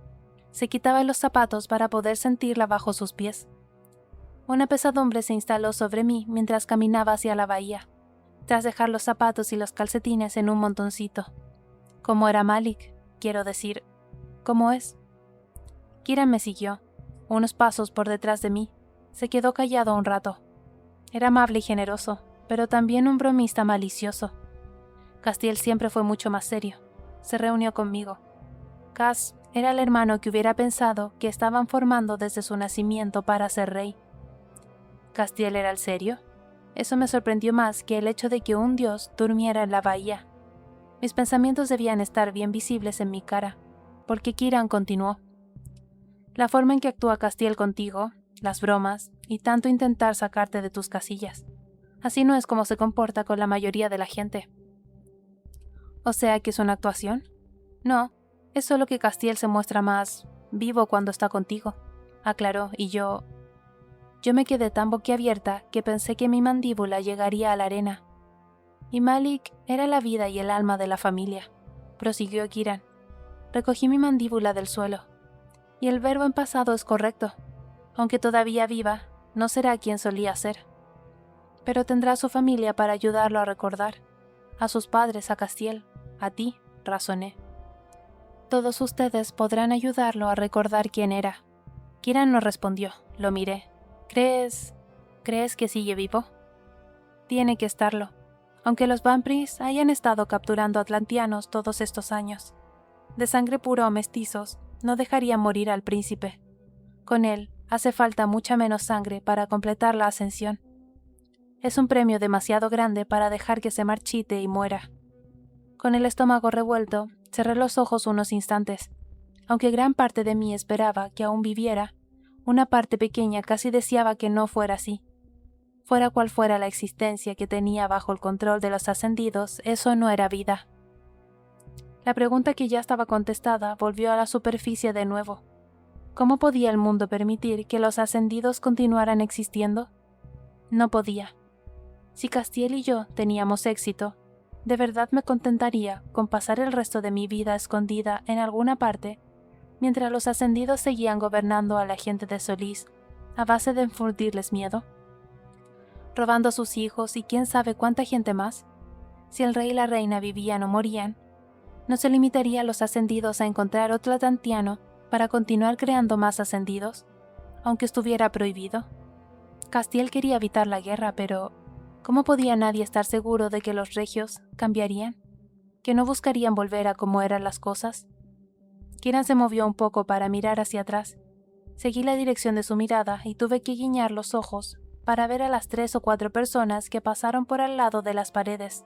Se quitaba los zapatos para poder sentirla bajo sus pies. Una pesadumbre se instaló sobre mí mientras caminaba hacia la bahía, tras dejar los zapatos y los calcetines en un montoncito. ¿Cómo era Malik? Quiero decir, ¿cómo es? Kieran me siguió, unos pasos por detrás de mí. Se quedó callado un rato. Era amable y generoso, pero también un bromista malicioso. Castiel siempre fue mucho más serio. Se reunió conmigo. Cas era el hermano que hubiera pensado que estaban formando desde su nacimiento para ser rey. ¿Castiel era el serio? Eso me sorprendió más que el hecho de que un dios durmiera en la bahía. Mis pensamientos debían estar bien visibles en mi cara, porque Kieran continuó. La forma en que actúa Castiel contigo, las bromas, y tanto intentar sacarte de tus casillas. Así no es como se comporta con la mayoría de la gente. ¿O sea que es una actuación? No, es solo que Castiel se muestra más vivo cuando está contigo, aclaró, y yo me quedé tan boquiabierta que pensé que mi mandíbula llegaría a la arena. Y Malik era la vida y el alma de la familia, prosiguió Kieran. Recogí mi mandíbula del suelo. Y el verbo en pasado es correcto. Aunque todavía viva, no será quien solía ser. Pero tendrá a su familia para ayudarlo a recordar. A sus padres, a Castiel, a ti, razoné. Todos ustedes podrán ayudarlo a recordar quién era. Kieran no respondió. Lo miré. ¿Crees que sigue vivo? Tiene que estarlo. Aunque los vampiros hayan estado capturando atlantianos todos estos años. De sangre pura o mestizos, no dejarían morir al príncipe. Con él, hace falta mucha menos sangre para completar la ascensión. Es un premio demasiado grande para dejar que se marchite y muera. Con el estómago revuelto, cerré los ojos unos instantes. Aunque gran parte de mí esperaba que aún viviera, una parte pequeña casi deseaba que no fuera así. Fuera cual fuera la existencia que tenía bajo el control de los ascendidos, eso no era vida. La pregunta que ya estaba contestada volvió a la superficie de nuevo. ¿Cómo podía el mundo permitir que los ascendidos continuaran existiendo? No podía. Si Castiel y yo teníamos éxito, de verdad me contentaría con pasar el resto de mi vida escondida en alguna parte, mientras los ascendidos seguían gobernando a la gente de Solís, a base de infundirles miedo, robando a sus hijos y quién sabe cuánta gente más. Si el rey y la reina vivían o morían, ¿no se limitaría a los ascendidos a encontrar otro atlantiano para continuar creando más ascendidos, aunque estuviera prohibido? Castiel quería evitar la guerra, pero ¿cómo podía nadie estar seguro de que los regios cambiarían? ¿Que no buscarían volver a como eran las cosas? Kieran se movió un poco para mirar hacia atrás. Seguí la dirección de su mirada y tuve que guiñar los ojos para ver a las 3 o 4 personas que pasaron por al lado de las paredes.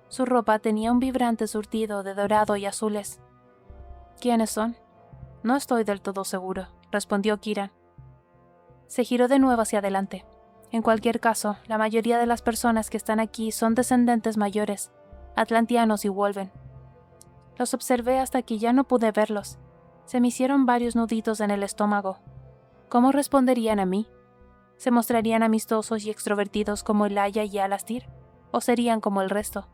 Su ropa tenía un vibrante surtido de dorado y azules. ¿Quiénes son? No estoy del todo seguro, respondió Kieran. Se giró de nuevo hacia adelante. En cualquier caso, la mayoría de las personas que están aquí son descendientes mayores, atlantianos y Wolven. Los observé hasta que ya no pude verlos. Se me hicieron varios nuditos en el estómago. ¿Cómo responderían a mí? ¿Se mostrarían amistosos y extrovertidos como Elaia y Alastir? ¿O serían como el resto?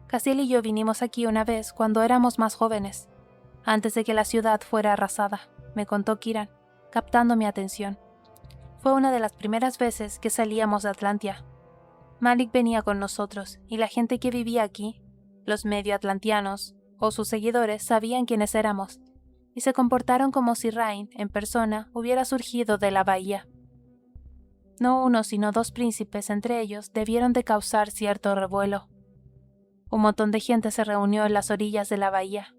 Castiel y yo vinimos aquí una vez cuando éramos más jóvenes, antes de que la ciudad fuera arrasada, me contó Kieran, captando mi atención. Fue una de las primeras veces que salíamos de Atlantia. Malik venía con nosotros, y la gente que vivía aquí, los medio atlantianos, o sus seguidores, sabían quiénes éramos, y se comportaron como si Rain, en persona, hubiera surgido de la bahía. No uno sino 2 príncipes entre ellos debieron de causar cierto revuelo. Un montón de gente se reunió en las orillas de la bahía.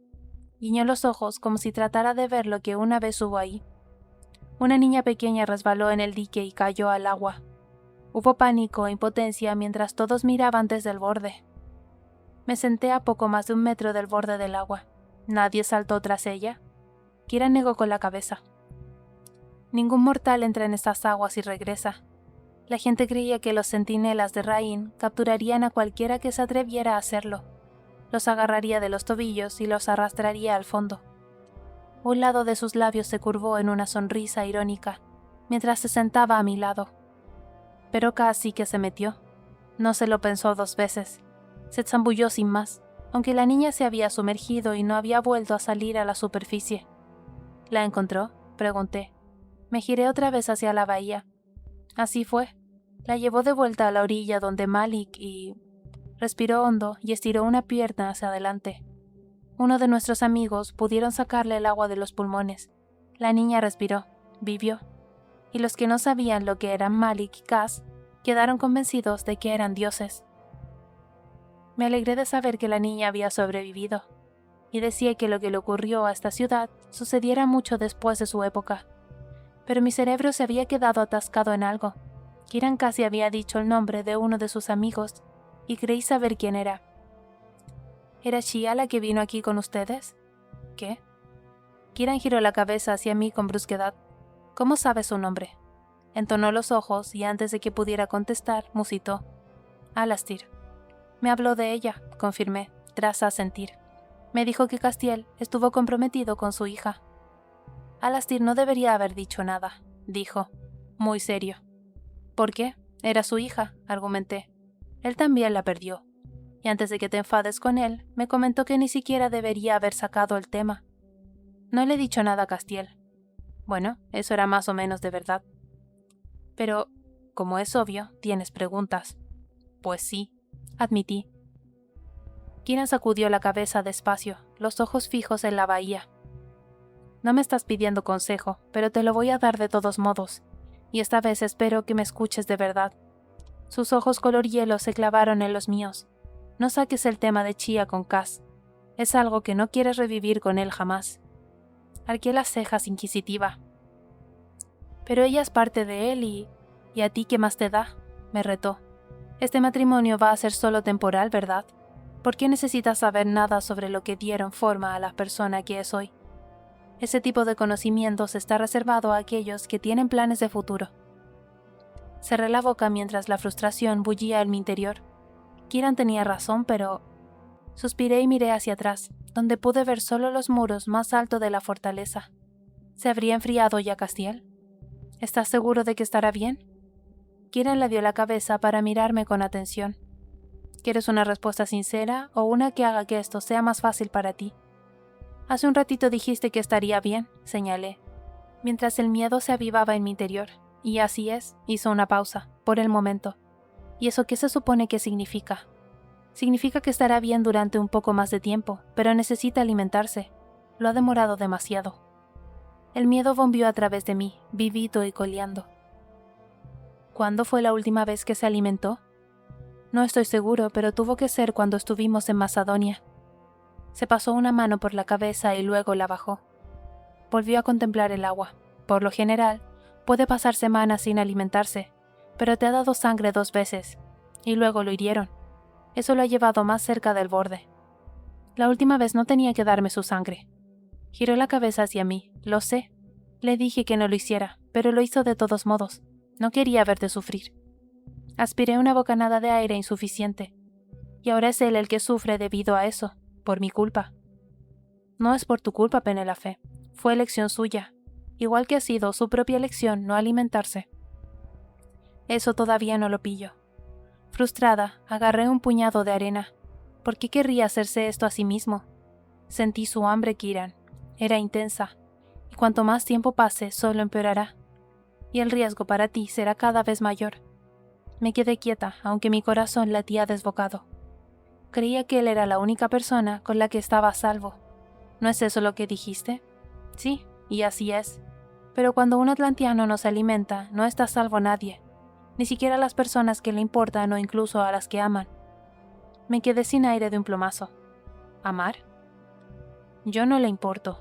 Guiñó los ojos como si tratara de ver lo que una vez hubo ahí. Una niña pequeña resbaló en el dique y cayó al agua. Hubo pánico e impotencia mientras todos miraban desde el borde. Me senté a poco más de 1 metro del borde del agua. ¿Nadie saltó tras ella? Kieran negó con la cabeza. Ningún mortal entra en estas aguas y regresa. La gente creía que los centinelas de Rain capturarían a cualquiera que se atreviera a hacerlo. Los agarraría de los tobillos y los arrastraría al fondo. Un lado de sus labios se curvó en una sonrisa irónica, mientras se sentaba a mi lado. Pero casi que se metió. No se lo pensó 2 veces. Se zambulló sin más, aunque la niña se había sumergido y no había vuelto a salir a la superficie. ¿La encontró?, pregunté. Me giré otra vez hacia la bahía. Así fue. La llevó de vuelta a la orilla donde Malik y... Respiró hondo y estiró una pierna hacia adelante. Uno de nuestros amigos pudieron sacarle el agua de los pulmones. La niña respiró, vivió. Y los que no sabían lo que eran Malik y Cass quedaron convencidos de que eran dioses. Me alegré de saber que la niña había sobrevivido, y decía que lo que le ocurrió a esta ciudad sucediera mucho después de su época. Pero mi cerebro se había quedado atascado en algo. Kieran casi había dicho el nombre de uno de sus amigos, y creí saber quién era. ¿Era Shia la que vino aquí con ustedes? ¿Qué? Kieran giró la cabeza hacia mí con brusquedad. ¿Cómo sabe su nombre? Entonó los ojos y antes de que pudiera contestar, musitó. Alastir. Me habló de ella, confirmé, tras asentir. Me dijo que Castiel estuvo comprometido con su hija. Alastir no debería haber dicho nada, dijo, muy serio. ¿Por qué? Era su hija, argumenté. Él también la perdió. y antes de que te enfades con él, me comentó que ni siquiera debería haber sacado el tema. No le he dicho nada a Castiel. Bueno, eso era más o menos de verdad. Pero, como es obvio, tienes preguntas. Pues sí, admití. Kieran sacudió la cabeza despacio, los ojos fijos en la bahía. No me estás pidiendo consejo, pero te lo voy a dar de todos modos, y esta vez espero que me escuches de verdad. Sus ojos color hielo se clavaron en los míos. No saques el tema de Chia con Cass. Es algo que no quieres revivir con él jamás. Arqué las cejas inquisitiva. Pero ella es parte de él ¿y a ti qué más te da? Me retó. Este matrimonio va a ser solo temporal, ¿verdad? ¿Por qué necesitas saber nada sobre lo que dieron forma a la persona que es hoy? Ese tipo de conocimientos está reservado a aquellos que tienen planes de futuro. Cerré la boca mientras la frustración bullía en mi interior. Kieran tenía razón, pero... Suspiré y miré hacia atrás, donde pude ver solo los muros más altos de la fortaleza. ¿Se habría enfriado ya Castiel? ¿Estás seguro de que estará bien? Kieran le dio la cabeza para mirarme con atención. ¿Quieres una respuesta sincera o una que haga que esto sea más fácil para ti? Hace un ratito dijiste que estaría bien, señalé, mientras el miedo se avivaba en mi interior. Y así es, hizo una pausa, por el momento. ¿Y eso qué se supone que significa? Significa que estará bien durante un poco más de tiempo, pero necesita alimentarse. Lo ha demorado demasiado. El miedo bombeó a través de mí, vivito y coleando. ¿Cuándo fue la última vez que se alimentó? No estoy seguro, pero tuvo que ser cuando estuvimos en Macedonia. Se pasó una mano por la cabeza y luego la bajó. Volvió a contemplar el agua. Por lo general, puede pasar semanas sin alimentarse, pero te ha dado sangre 2 veces, y luego lo hirieron. Eso lo ha llevado más cerca del borde. La última vez no tenía que darme su sangre. Giró la cabeza hacia mí, lo sé. Le dije que no lo hiciera, pero lo hizo de todos modos. No quería verte sufrir. Aspiré una bocanada de aire insuficiente, y ahora es él el que sufre debido a eso, por mi culpa. No es por tu culpa, Penélope. Fue elección suya, igual que ha sido su propia elección no alimentarse. Eso todavía no lo pillo. Frustrada, agarré un puñado de arena. ¿Por qué querría hacerse esto a sí mismo? Sentí su hambre, Kieran. Era intensa, y cuanto más tiempo pase, solo empeorará. Y el riesgo para ti será cada vez mayor. Me quedé quieta, aunque mi corazón latía desbocado. Creía que él era la única persona con la que estaba a salvo. ¿No es eso lo que dijiste? Sí, y así es. Pero cuando un atlantiano no se alimenta, no está a salvo nadie. Ni siquiera las personas que le importan o incluso a las que aman. Me quedé sin aire de un plumazo. ¿Amar? Yo no le importo.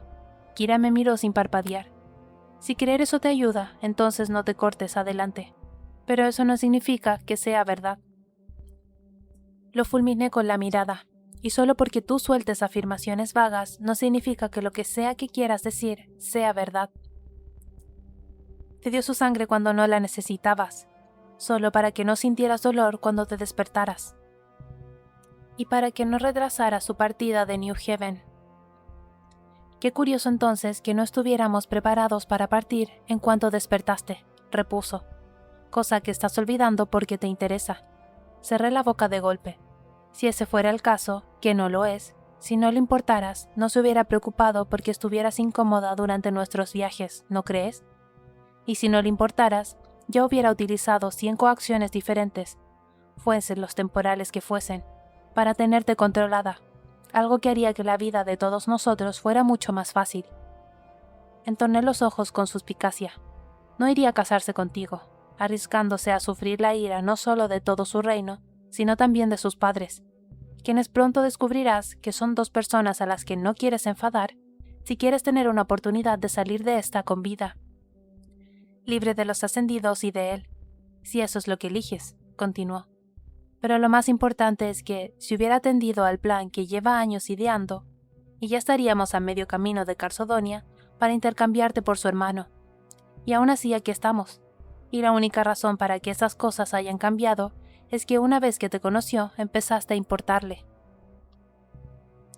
Kira me miró sin parpadear. Si creer eso te ayuda, entonces no te cortes, adelante. Pero eso no significa que sea verdad. Lo fulminé con la mirada, y solo porque tú sueltes afirmaciones vagas no significa que lo que sea que quieras decir sea verdad. Te dio su sangre cuando no la necesitabas, solo para que no sintieras dolor cuando te despertaras. Y para que no retrasara su partida de New Haven. Qué curioso entonces que no estuviéramos preparados para partir en cuanto despertaste, repuso, cosa que estás olvidando porque te interesa. Cerré la boca de golpe. Si ese fuera el caso, que no lo es, si no le importaras, no se hubiera preocupado porque estuvieras incómoda durante nuestros viajes, ¿no crees? Y si no le importaras, yo hubiera utilizado 100 coacciones diferentes, fuesen los temporales que fuesen, para tenerte controlada, algo que haría que la vida de todos nosotros fuera mucho más fácil. Entorné los ojos con suspicacia. No iría a casarse contigo, arriesgándose a sufrir la ira no solo de todo su reino, sino también de sus padres, quienes pronto descubrirás que son 2 personas a las que no quieres enfadar si quieres tener una oportunidad de salir de esta con vida. Libre de los ascendidos y de él, si eso es lo que eliges, continuó. Pero lo más importante es que, si hubiera atendido al plan que lleva años ideando, y ya estaríamos a medio camino de Carsodonia para intercambiarte por su hermano. Y aún así aquí estamos. Y la única razón para que esas cosas hayan cambiado es que una vez que te conoció empezaste a importarle.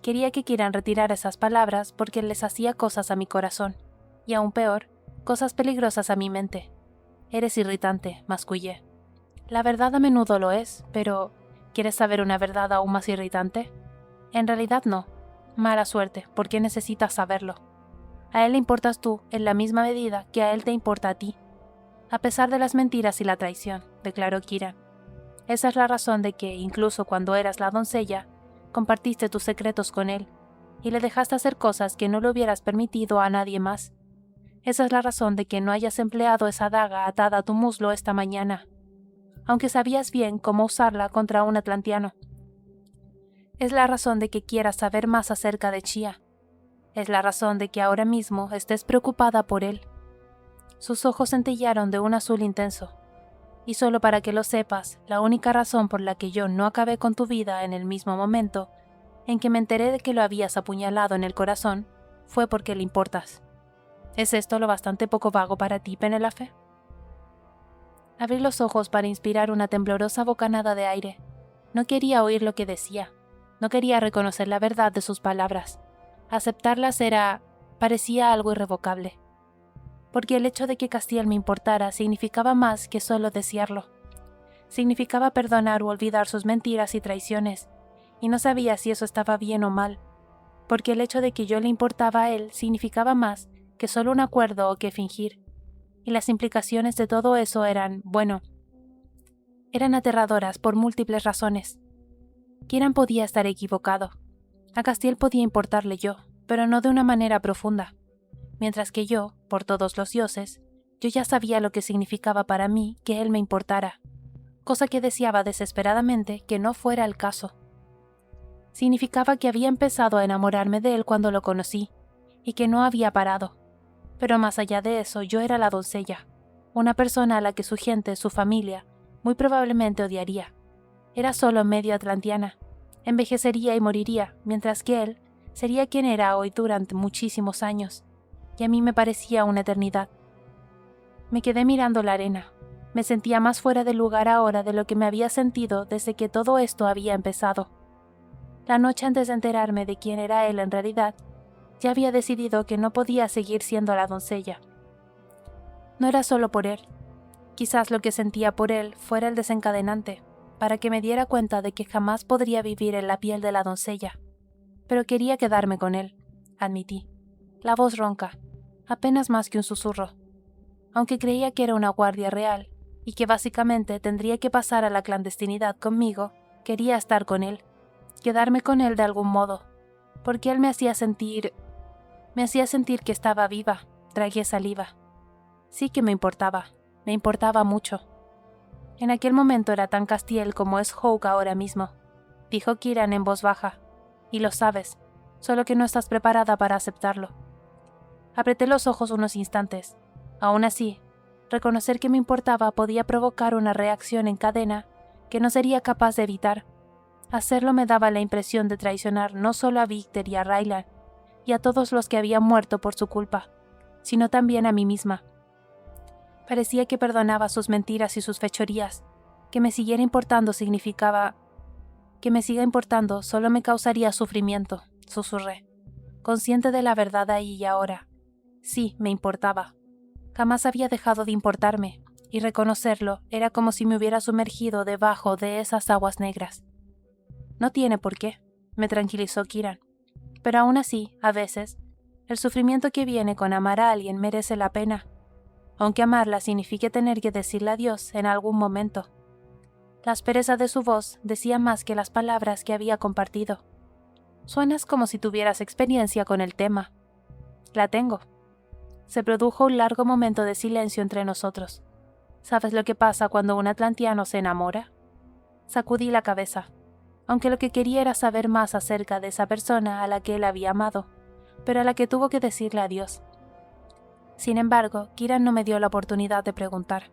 Quería que Kieran retirara esas palabras porque les hacía cosas a mi corazón, y aún peor, cosas peligrosas a mi mente. Eres irritante, mascullé. La verdad a menudo lo es, pero ¿Quieres saber una verdad aún más irritante? En realidad no. Mala suerte, porque necesitas saberlo. A él le importas tú en la misma medida que a él te importa a ti. A pesar de las mentiras y la traición, declaró Kiran. Esa es la razón de que, incluso cuando eras la doncella, compartiste tus secretos con él, y le dejaste hacer cosas que no le hubieras permitido a nadie más. Esa es la razón de que no hayas empleado esa daga atada a tu muslo esta mañana, aunque sabías bien cómo usarla contra un atlantiano. Es la razón de que quieras saber más acerca de Chia. Es la razón de que ahora mismo estés preocupada por él. Sus ojos centellaron de un azul intenso. Y solo para que lo sepas, la única razón por la que yo no acabé con tu vida en el mismo momento en que me enteré de que lo habías apuñalado en el corazón fue porque le importas. ¿Es esto lo bastante poco vago para ti, Penélope? Abrí los ojos para inspirar una temblorosa bocanada de aire. No quería oír lo que decía. No quería reconocer la verdad de sus palabras. Aceptarlas parecía algo irrevocable. Porque el hecho de que Castiel me importara significaba más que solo desearlo. Significaba perdonar o olvidar sus mentiras y traiciones, y no sabía si eso estaba bien o mal, porque el hecho de que yo le importaba a él significaba más que solo un acuerdo o que fingir, y las implicaciones de todo eso eran aterradoras por múltiples razones. Kiran podía estar equivocado. A Castiel podía importarle yo, pero no de una manera profunda. Mientras que yo, por todos los dioses, yo ya sabía lo que significaba para mí que él me importara, cosa que deseaba desesperadamente que no fuera el caso. Significaba que había empezado a enamorarme de él cuando lo conocí, y que no había parado. Pero más allá de eso, yo era la doncella, una persona a la que su gente, su familia, muy probablemente odiaría. Era solo medio atlantiana, envejecería y moriría, mientras que él sería quien era hoy durante muchísimos años. Y a mí me parecía una eternidad. Me quedé mirando la arena. Me sentía más fuera de lugar ahora de lo que me había sentido desde que todo esto había empezado. La noche antes de enterarme de quién era él en realidad, ya había decidido que no podía seguir siendo la doncella. No era solo por él. Quizás lo que sentía por él fuera el desencadenante, para que me diera cuenta de que jamás podría vivir en la piel de la doncella. Pero quería quedarme con él, admití. La voz ronca, apenas más que un susurro. Aunque creía que era una guardia real, y que básicamente tendría que pasar a la clandestinidad conmigo, quería estar con él, quedarme con él de algún modo, porque él me hacía sentir que estaba viva. Tragué saliva. Sí que me importaba mucho. En aquel momento era tan Castiel como es Hawke ahora mismo, dijo Kiran en voz baja, y lo sabes, solo que no estás preparada para aceptarlo. Apreté los ojos unos instantes. Aún así, reconocer que me importaba podía provocar una reacción en cadena que no sería capaz de evitar. Hacerlo me daba la impresión de traicionar no solo a Victor y a Raylan, y a todos los que habían muerto por su culpa, sino también a mí misma. Parecía que perdonaba sus mentiras y sus fechorías. Que me siguiera importando significaba... Que me siga importando solo me causaría sufrimiento, susurré, consciente de la verdad ahí y ahora. Sí, me importaba. Jamás había dejado de importarme, y reconocerlo era como si me hubiera sumergido debajo de esas aguas negras. No tiene por qué, me tranquilizó Kiran. Pero aún así, a veces, el sufrimiento que viene con amar a alguien merece la pena, aunque amarla signifique tener que decirle adiós en algún momento. La aspereza de su voz decía más que las palabras que había compartido. Suenas como si tuvieras experiencia con el tema. La tengo. Se produjo un largo momento de silencio entre nosotros. ¿Sabes lo que pasa cuando un atlantiano se enamora? Sacudí la cabeza, aunque lo que quería era saber más acerca de esa persona a la que él había amado, pero a la que tuvo que decirle adiós. Sin embargo, Kiran no me dio la oportunidad de preguntar.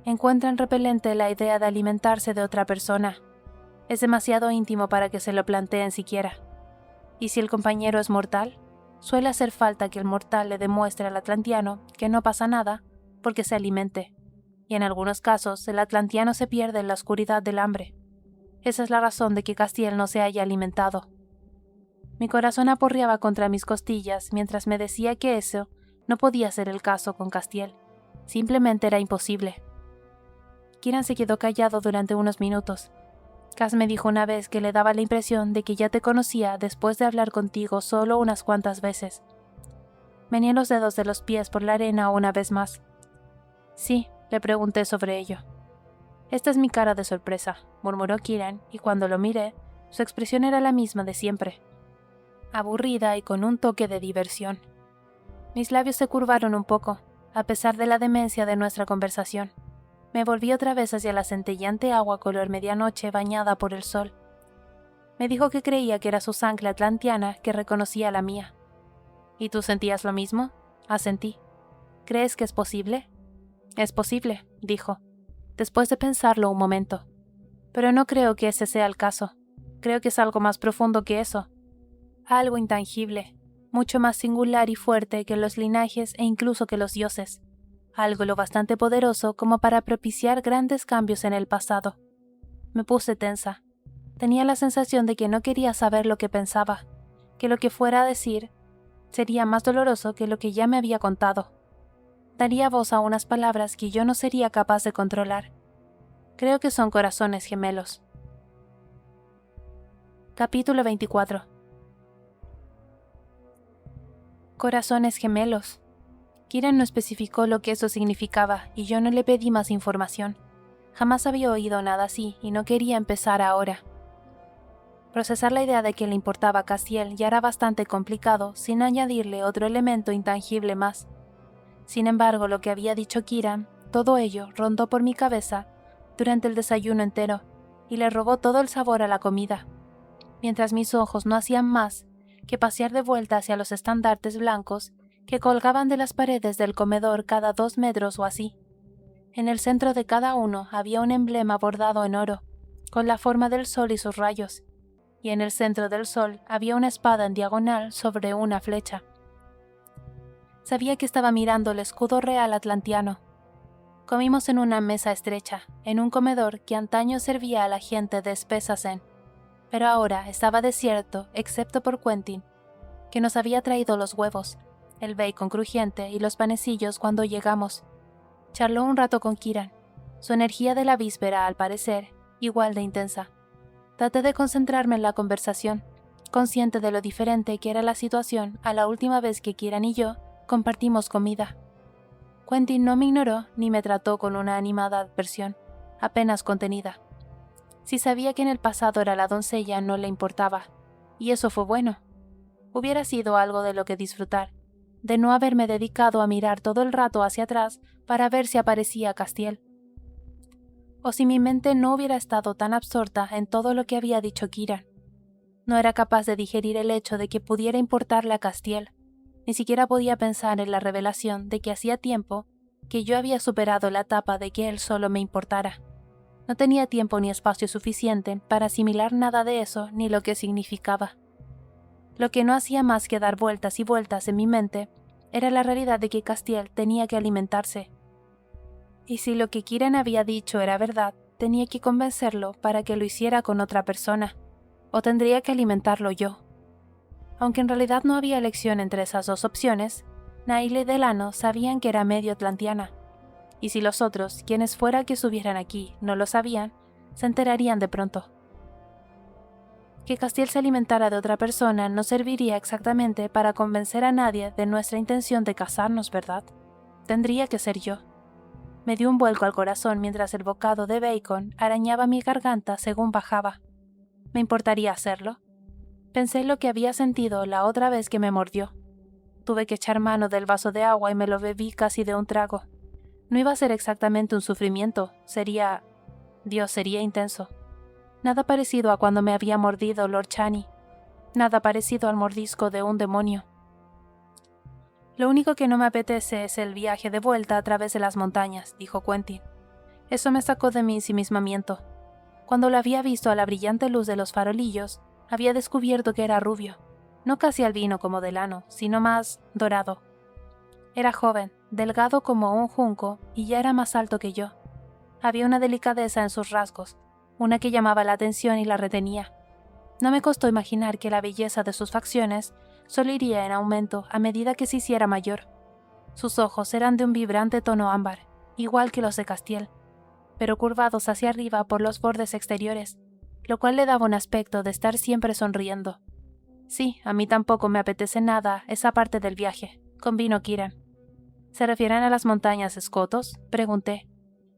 Encuentran repelente la idea de alimentarse de otra persona. Es demasiado íntimo para que se lo planteen siquiera. ¿Y si el compañero es mortal? Suele hacer falta que el mortal le demuestre al atlantiano que no pasa nada porque se alimente, y en algunos casos el atlantiano se pierde en la oscuridad del hambre. Esa es la razón de que Castiel no se haya alimentado. Mi corazón aporreaba contra mis costillas mientras me decía que eso no podía ser el caso con Castiel. Simplemente era imposible. Kiran se quedó callado durante unos minutos. Cass me dijo una vez que le daba la impresión de que ya te conocía después de hablar contigo solo unas cuantas veces. Meneé los dedos de los pies por la arena una vez más. Sí, le pregunté sobre ello. Esta es mi cara de sorpresa, murmuró Kieran, y cuando lo miré, su expresión era la misma de siempre. Aburrida y con un toque de diversión. Mis labios se curvaron un poco, a pesar de la demencia de nuestra conversación. Me volví otra vez hacia la centelleante agua color medianoche bañada por el sol. Me dijo que creía que era su sangre atlantiana que reconocía la mía. ¿Y tú sentías lo mismo? Asentí. ¿Crees que es posible? Es posible, dijo, después de pensarlo un momento. Pero no creo que ese sea el caso. Creo que es algo más profundo que eso. Algo intangible, mucho más singular y fuerte que los linajes e incluso que los dioses. Algo lo bastante poderoso como para propiciar grandes cambios en el pasado. Me puse tensa. Tenía la sensación de que no quería saber lo que pensaba, que lo que fuera a decir sería más doloroso que lo que ya me había contado. Daría voz a unas palabras que yo no sería capaz de controlar. Creo que son corazones gemelos. Capítulo 24. Corazones gemelos. Kieran no especificó lo que eso significaba y yo no le pedí más información. Jamás había oído nada así y no quería empezar ahora. Procesar la idea de que le importaba a Castiel ya era bastante complicado sin añadirle otro elemento intangible más. Sin embargo, lo que había dicho Kieran, todo ello rondó por mi cabeza durante el desayuno entero y le robó todo el sabor a la comida, mientras mis ojos no hacían más que pasear de vuelta hacia los estandartes blancos que colgaban de las paredes del comedor cada 2 metros o así. En el centro de cada uno había un emblema bordado en oro, con la forma del sol y sus rayos, y en el centro del sol había una espada en diagonal sobre una flecha. Sabía que estaba mirando el escudo real atlantiano. Comimos en una mesa estrecha, en un comedor que antaño servía a la gente de Spesasen, pero ahora estaba desierto excepto por Quentin, que nos había traído los huevos, el bacon crujiente y los panecillos cuando llegamos. Charló un rato con Kieran. Su energía de la víspera, al parecer, igual de intensa. Traté de concentrarme en la conversación, consciente de lo diferente que era la situación a la última vez que Kieran y yo compartimos comida. Quentin no me ignoró ni me trató con una animada adversión, apenas contenida. Si sabía que en el pasado era la doncella, no le importaba, y eso fue bueno. Hubiera sido algo de lo que disfrutar, de no haberme dedicado a mirar todo el rato hacia atrás para ver si aparecía Castiel. O si mi mente no hubiera estado tan absorta en todo lo que había dicho Kieran. No era capaz de digerir el hecho de que pudiera importarle a Castiel. Ni siquiera podía pensar en la revelación de que hacía tiempo que yo había superado la etapa de que él solo me importara. No tenía tiempo ni espacio suficiente para asimilar nada de eso ni lo que significaba. Lo que no hacía más que dar vueltas y vueltas en mi mente era la realidad de que Castiel tenía que alimentarse. Y si lo que Kieran había dicho era verdad, tenía que convencerlo para que lo hiciera con otra persona, o tendría que alimentarlo yo. Aunque en realidad no había elección entre esas dos opciones, Naile y Delano sabían que era medio atlantiana, y si los otros, quienes fuera que subieran aquí, no lo sabían, se enterarían de pronto. Que Castiel se alimentara de otra persona no serviría exactamente para convencer a nadie de nuestra intención de casarnos, ¿verdad? Tendría que ser yo. Me dio un vuelco al corazón mientras el bocado de bacon arañaba mi garganta según bajaba. ¿Me importaría hacerlo? Pensé en lo que había sentido la otra vez que me mordió. Tuve que echar mano del vaso de agua y me lo bebí casi de un trago. No iba a ser exactamente un sufrimiento, sería intenso. Nada parecido a cuando me había mordido Lord Chani. Nada parecido al mordisco de un demonio. Lo único que no me apetece es el viaje de vuelta a través de las montañas, dijo Quentin. Eso me sacó de mi ensimismamiento. Cuando lo había visto a la brillante luz de los farolillos, había descubierto que era rubio, no casi albino como Delano, sino más dorado. Era joven, delgado como un junco y ya era más alto que yo. Había una delicadeza en sus rasgos, una que llamaba la atención y la retenía. No me costó imaginar que la belleza de sus facciones solo iría en aumento a medida que se hiciera mayor. Sus ojos eran de un vibrante tono ámbar, igual que los de Castiel, pero curvados hacia arriba por los bordes exteriores, lo cual le daba un aspecto de estar siempre sonriendo. Sí, a mí tampoco me apetece nada esa parte del viaje, convino Kieran. ¿Se refieren a las montañas Escotos?, pregunté,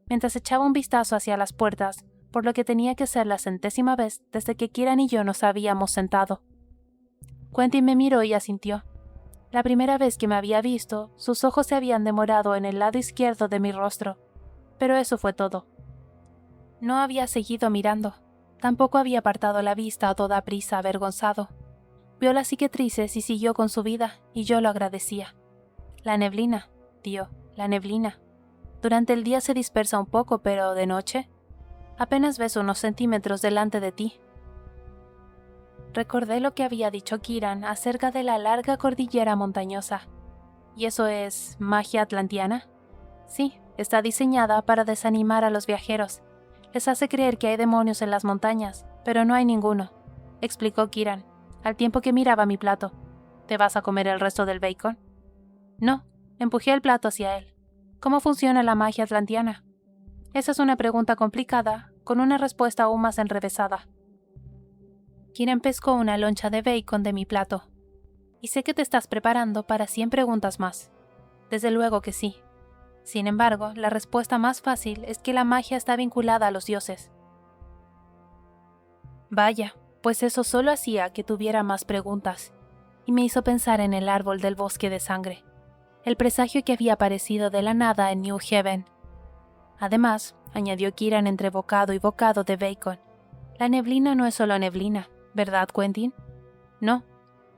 mientras echaba un vistazo hacia las puertas, por lo que tenía que ser la 100ª vez desde que Kieran y yo nos habíamos sentado. Quentin me miró y asintió. La primera vez que me había visto, sus ojos se habían demorado en el lado izquierdo de mi rostro, pero eso fue todo. No había seguido mirando, tampoco había apartado la vista a toda prisa, avergonzado. Vio las cicatrices y siguió con su vida, y yo lo agradecía. La neblina, tío, la neblina. Durante el día se dispersa un poco, pero de noche, apenas ves unos centímetros delante de ti. Recordé lo que había dicho Kieran acerca de la larga cordillera montañosa. ¿Y eso es magia atlantiana? Sí, está diseñada para desanimar a los viajeros. Les hace creer que hay demonios en las montañas, pero no hay ninguno, explicó Kieran, al tiempo que miraba mi plato. ¿Te vas a comer el resto del bacon? No, empujé el plato hacia él. ¿Cómo funciona la magia atlantiana? Esa es una pregunta complicada, con una respuesta aún más enrevesada. Kieran pescó una loncha de bacon de mi plato. Y sé que te estás preparando para 100 preguntas más. Desde luego que sí. Sin embargo, la respuesta más fácil es que la magia está vinculada a los dioses. Vaya, pues eso solo hacía que tuviera más preguntas, y me hizo pensar en el árbol del bosque de sangre, el presagio que había aparecido de la nada en New Haven. Además, añadió Kieran entre bocado y bocado de bacon, la neblina no es solo neblina, ¿verdad, Quentin? No.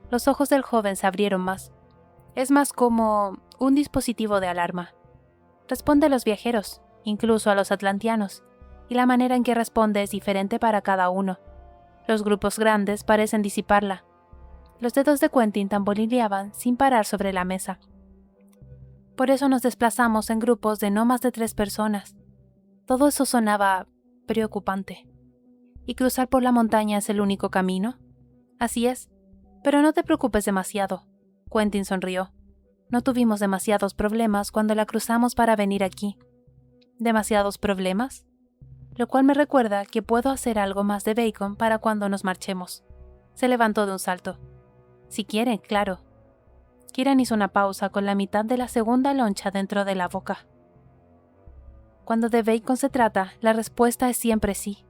Los ojos del joven se abrieron más. Es más como un dispositivo de alarma. Responde a los viajeros, incluso a los atlantianos, y la manera en que responde es diferente para cada uno. Los grupos grandes parecen disiparla. Los dedos de Quentin tamborileaban sin parar sobre la mesa. Por eso nos desplazamos en grupos de no más de 3 personas. Todo eso sonaba preocupante. ¿Y cruzar por la montaña es el único camino? Así es, pero no te preocupes demasiado. Quentin sonrió. No tuvimos demasiados problemas cuando la cruzamos para venir aquí. ¿Demasiados problemas? Lo cual me recuerda que puedo hacer algo más de bacon para cuando nos marchemos. Se levantó de un salto. Si quiere, claro. Kieran hizo una pausa con la mitad de la segunda loncha dentro de la boca. Cuando de bacon se trata, la respuesta es siempre sí.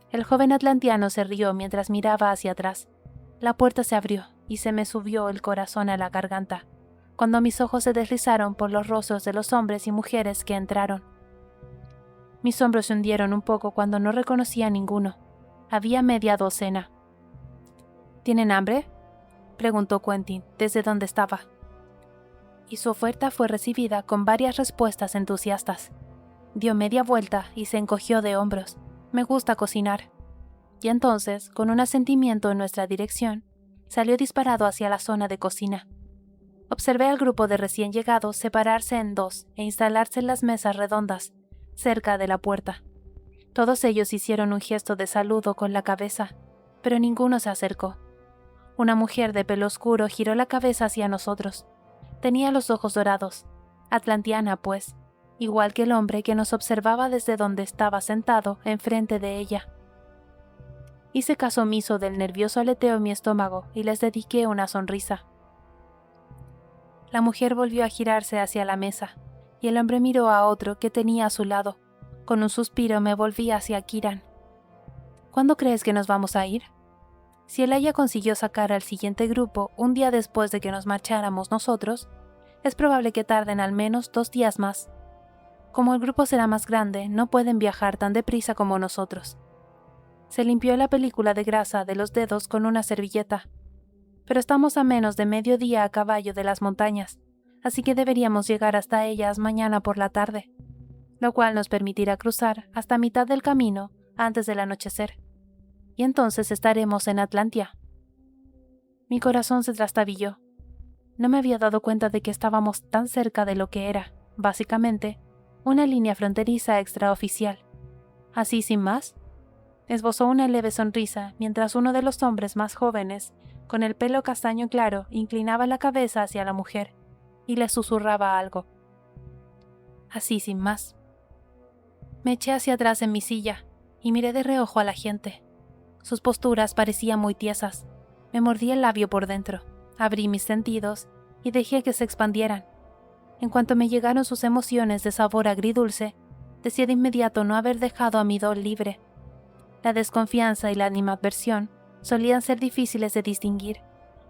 El joven atlantiano se rió mientras miraba hacia atrás. La puerta se abrió y se me subió el corazón a la garganta, cuando mis ojos se deslizaron por los rostros de los hombres y mujeres que entraron. Mis hombros se hundieron un poco cuando no reconocí a ninguno. Había media docena. ¿Tienen hambre?, preguntó Quentin desde donde estaba. Y su oferta fue recibida con varias respuestas entusiastas. Dio media vuelta y se encogió de hombros. Me gusta cocinar. Y entonces, con un asentimiento en nuestra dirección, salió disparado hacia la zona de cocina. Observé al grupo de recién llegados separarse en 2 e instalarse en las mesas redondas, cerca de la puerta. Todos ellos hicieron un gesto de saludo con la cabeza, pero ninguno se acercó. Una mujer de pelo oscuro giró la cabeza hacia nosotros. Tenía los ojos dorados, atlantiana pues, igual que el hombre que nos observaba desde donde estaba sentado enfrente de ella. Hice caso omiso del nervioso aleteo en mi estómago y les dediqué una sonrisa. La mujer volvió a girarse hacia la mesa, y el hombre miró a otro que tenía a su lado. Con un suspiro me volví hacia Kieran. ¿Cuándo crees que nos vamos a ir? Si Elijah consiguió sacar al siguiente grupo un día después de que nos marcháramos nosotros, es probable que tarden al menos 2 días más. Como el grupo será más grande, no pueden viajar tan deprisa como nosotros. Se limpió la película de grasa de los dedos con una servilleta. Pero estamos a menos de mediodía a caballo de las montañas, así que deberíamos llegar hasta ellas mañana por la tarde, lo cual nos permitirá cruzar hasta mitad del camino antes del anochecer. Y entonces estaremos en Atlantia. Mi corazón se trastabilló. No me había dado cuenta de que estábamos tan cerca de lo que era, básicamente, una línea fronteriza extraoficial. Así sin más, esbozó una leve sonrisa mientras uno de los hombres más jóvenes, con el pelo castaño claro, inclinaba la cabeza hacia la mujer y le susurraba algo. Así sin más. Me eché hacia atrás en mi silla y miré de reojo a la gente. Sus posturas parecían muy tiesas. Me mordí el labio por dentro, abrí mis sentidos y dejé que se expandieran. En cuanto me llegaron sus emociones de sabor agridulce, decidí de inmediato no haber dejado a mi Doll libre. La desconfianza y la animadversión solían ser difíciles de distinguir,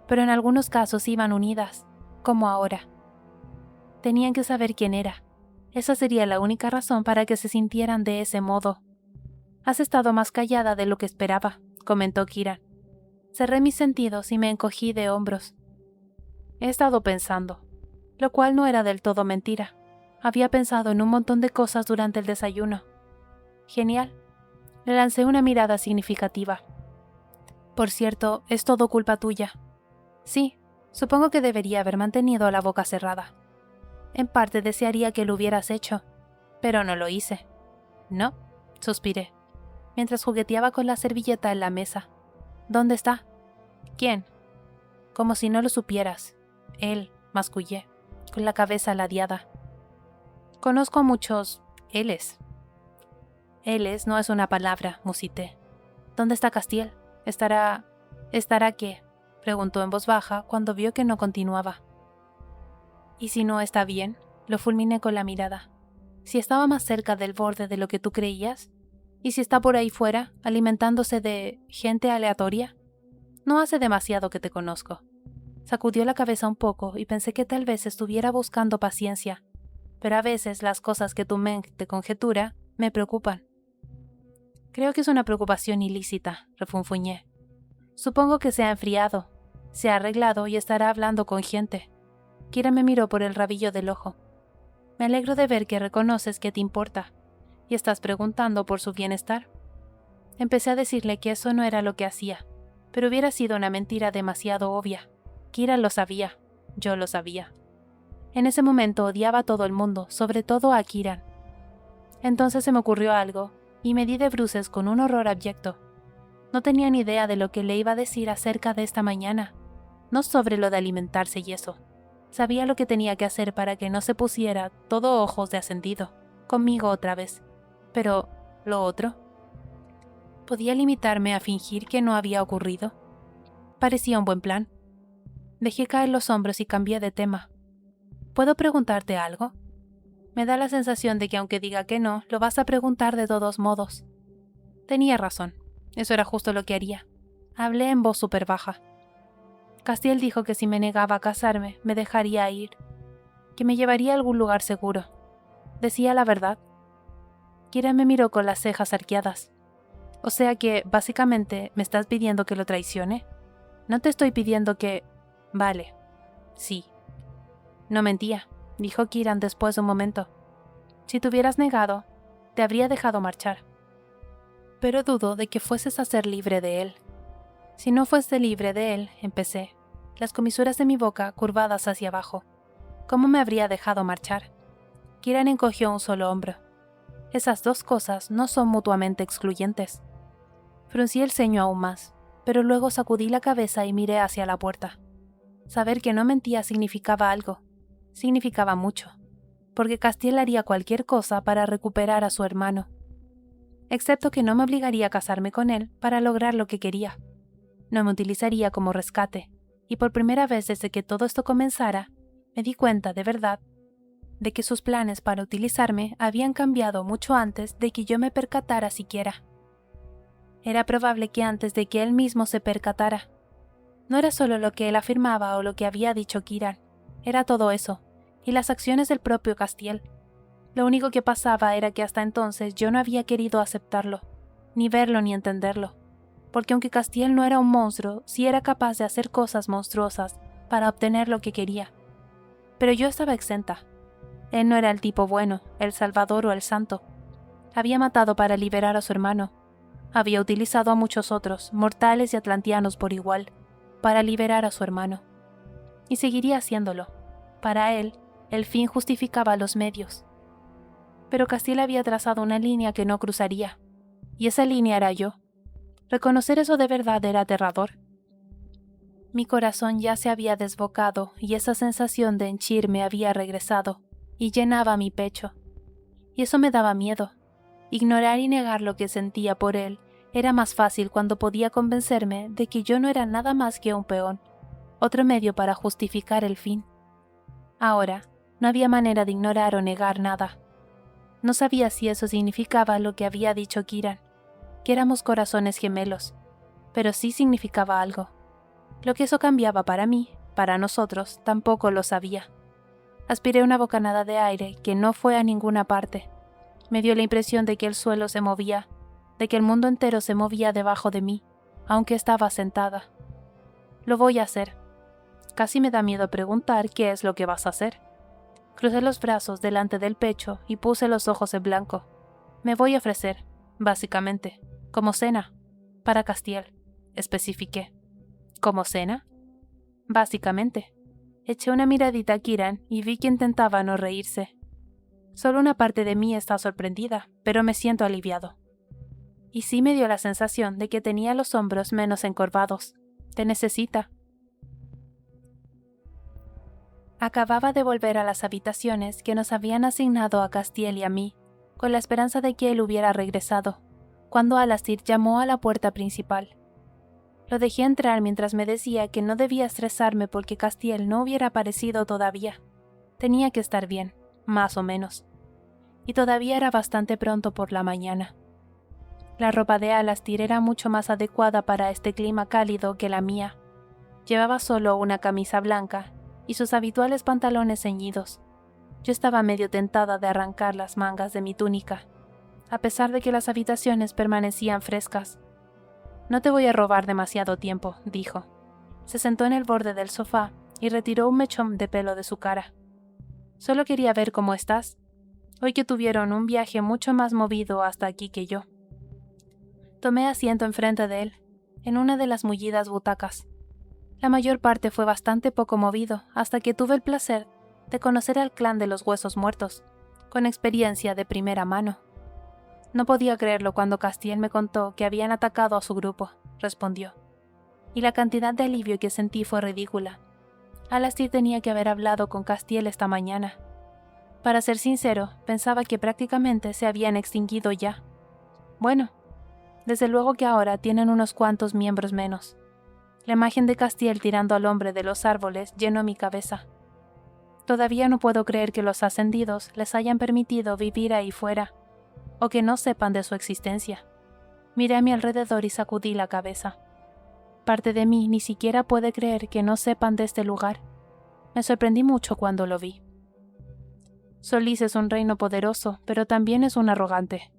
pero en algunos casos iban unidas, como ahora. Tenían que saber quién era. Esa sería la única razón para que se sintieran de ese modo. «Has estado más callada de lo que esperaba», comentó Kieran. Cerré mis sentidos y me encogí de hombros. He estado pensando, lo cual no era del todo mentira. Había pensado en un montón de cosas durante el desayuno. Genial. Le lancé una mirada significativa. Por cierto, es todo culpa tuya. Sí, supongo que debería haber mantenido la boca cerrada. En parte desearía que lo hubieras hecho, pero no lo hice. No, suspiré, mientras jugueteaba con la servilleta en la mesa. ¿Dónde está? ¿Quién? Como si no lo supieras. Él, mascullé, con la cabeza ladeada. Conozco a muchos éles. Éles no es una palabra, musité. ¿Dónde está Castiel? ¿Estará qué?, preguntó en voz baja cuando vio que no continuaba. ¿Y si no está bien?, lo fulminé con la mirada. ¿Si estaba más cerca del borde de lo que tú creías? ¿Y si está por ahí fuera, alimentándose de gente aleatoria? No hace demasiado que te conozco. Sacudió la cabeza un poco y pensé que tal vez estuviera buscando paciencia, pero a veces las cosas que tu mente te conjetura me preocupan. Creo que es una preocupación ilícita, refunfuñé. Supongo que se ha enfriado, se ha arreglado y estará hablando con gente. Kira me miró por el rabillo del ojo. Me alegro de ver que reconoces que te importa y estás preguntando por su bienestar. Empecé a decirle que eso no era lo que hacía, pero hubiera sido una mentira demasiado obvia. Kira lo sabía, yo lo sabía. En ese momento odiaba a todo el mundo, sobre todo a Kieran. Entonces se me ocurrió algo y me di de bruces con un horror abyecto. No tenía ni idea de lo que le iba a decir acerca de esta mañana, no sobre lo de alimentarse y eso. Sabía lo que tenía que hacer para que no se pusiera todo ojos de ascendido, conmigo otra vez. Pero, ¿lo otro? ¿Podía limitarme a fingir que no había ocurrido? Parecía un buen plan. Dejé caer los hombros y cambié de tema. ¿Puedo preguntarte algo? Me da la sensación de que aunque diga que no, lo vas a preguntar de todos modos. Tenía razón. Eso era justo lo que haría. Hablé en voz súper baja. Castiel dijo que si me negaba a casarme, me dejaría ir, que me llevaría a algún lugar seguro. ¿Decía la verdad? Kira me miró con las cejas arqueadas. O sea que, básicamente, ¿me estás pidiendo que lo traicione? No te estoy pidiendo que... Vale. Sí. No mentía, dijo Kieran después de un momento. Si te hubieras negado, te habría dejado marchar. Pero dudo de que fueses a ser libre de él. Si no fuese libre de él, empecé, las comisuras de mi boca curvadas hacia abajo. ¿Cómo me habría dejado marchar? Kieran encogió un solo hombro. Esas dos cosas no son mutuamente excluyentes. Fruncí el ceño aún más, pero luego sacudí la cabeza y miré hacia la puerta. Saber que no mentía significaba algo. Significaba mucho, porque Castiel haría cualquier cosa para recuperar a su hermano. Excepto que no me obligaría a casarme con él para lograr lo que quería. No me utilizaría como rescate, y por primera vez desde que todo esto comenzara, me di cuenta, de verdad, de que sus planes para utilizarme habían cambiado mucho antes de que yo me percatara siquiera. Era probable que antes de que él mismo se percatara. No era solo lo que él afirmaba o lo que había dicho Kieran, era todo eso, y las acciones del propio Castiel. Lo único que pasaba era que hasta entonces yo no había querido aceptarlo, ni verlo ni entenderlo, porque aunque Castiel no era un monstruo, sí era capaz de hacer cosas monstruosas para obtener lo que quería. Pero yo estaba exenta. Él no era el tipo bueno, el salvador o el santo. Había matado para liberar a su hermano. Había utilizado a muchos otros, mortales y atlantianos por igual, para liberar a su hermano. Y seguiría haciéndolo. Para él, el fin justificaba los medios. Pero Castiel había trazado una línea que no cruzaría, y esa línea era yo. Reconocer eso de verdad era aterrador. Mi corazón ya se había desbocado y esa sensación de henchirme había regresado, y llenaba mi pecho. Y eso me daba miedo. Ignorar y negar lo que sentía por él Era más fácil cuando podía convencerme de que yo no era nada más que un peón, otro medio para justificar el fin. Ahora, no había manera de ignorar o negar nada. No sabía si eso significaba lo que había dicho Kiran, que éramos corazones gemelos, pero sí significaba algo. Lo que eso cambiaba para mí, para nosotros, tampoco lo sabía. Aspiré una bocanada de aire que no fue a ninguna parte. Me dio la impresión de que el suelo se movía, de que el mundo entero se movía debajo de mí, aunque estaba sentada. Lo voy a hacer. Casi me da miedo preguntar qué es lo que vas a hacer. Crucé los brazos delante del pecho y puse los ojos en blanco. Me voy a ofrecer, básicamente, como cena, para Castiel, especifiqué. ¿Como cena? Básicamente. Eché una miradita a Kiran y vi que intentaba no reírse. Solo una parte de mí está sorprendida, pero me siento aliviado. Y sí me dio la sensación de que tenía los hombros menos encorvados. Te necesita. Acababa de volver a las habitaciones que nos habían asignado a Castiel y a mí, con la esperanza de que él hubiera regresado, cuando Alastir llamó a la puerta principal. Lo dejé entrar mientras me decía que no debía estresarme porque Castiel no hubiera aparecido todavía. Tenía que estar bien, más o menos. Y todavía era bastante pronto por la mañana. La ropa de Alastir era mucho más adecuada para este clima cálido que la mía. Llevaba solo una camisa blanca y sus habituales pantalones ceñidos. Yo estaba medio tentada de arrancar las mangas de mi túnica, a pesar de que las habitaciones permanecían frescas. No te voy a robar demasiado tiempo, dijo. Se sentó en el borde del sofá y retiró un mechón de pelo de su cara. Solo quería ver cómo estás, hoy que tuvieron un viaje mucho más movido hasta aquí que yo. Tomé asiento enfrente de él, en una de las mullidas butacas. La mayor parte fue bastante poco movido hasta que tuve el placer de conocer al clan de los huesos muertos, con experiencia de primera mano. No podía creerlo cuando Castiel me contó que habían atacado a su grupo, respondió. Y la cantidad de alivio que sentí fue ridícula. Alastir tenía que haber hablado con Castiel esta mañana. Para ser sincero, pensaba que prácticamente se habían extinguido ya. Bueno, desde luego que ahora tienen unos cuantos miembros menos. La imagen de Castiel tirando al hombre de los árboles llenó mi cabeza. Todavía no puedo creer que los ascendidos les hayan permitido vivir ahí fuera, o que no sepan de su existencia. Miré a mi alrededor y sacudí la cabeza. Parte de mí ni siquiera puede creer que no sepan de este lugar. Me sorprendí mucho cuando lo vi. Solís es un reino poderoso, pero también es un arrogante.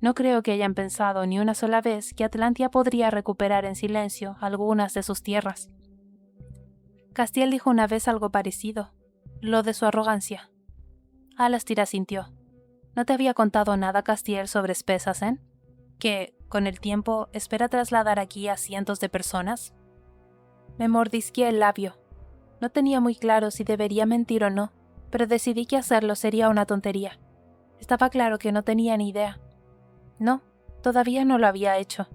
No creo que hayan pensado ni una sola vez que Atlantia podría recuperar en silencio algunas de sus tierras. Castiel dijo una vez algo parecido, lo de su arrogancia. Alastir asintió. ¿No te había contado nada Castiel sobre Spesasen? ¿Que, con el tiempo, espera trasladar aquí a cientos de personas? Me mordisqué el labio. No tenía muy claro si debería mentir o no, pero decidí que hacerlo sería una tontería. Estaba claro que no tenía ni idea. No, todavía no lo había hecho.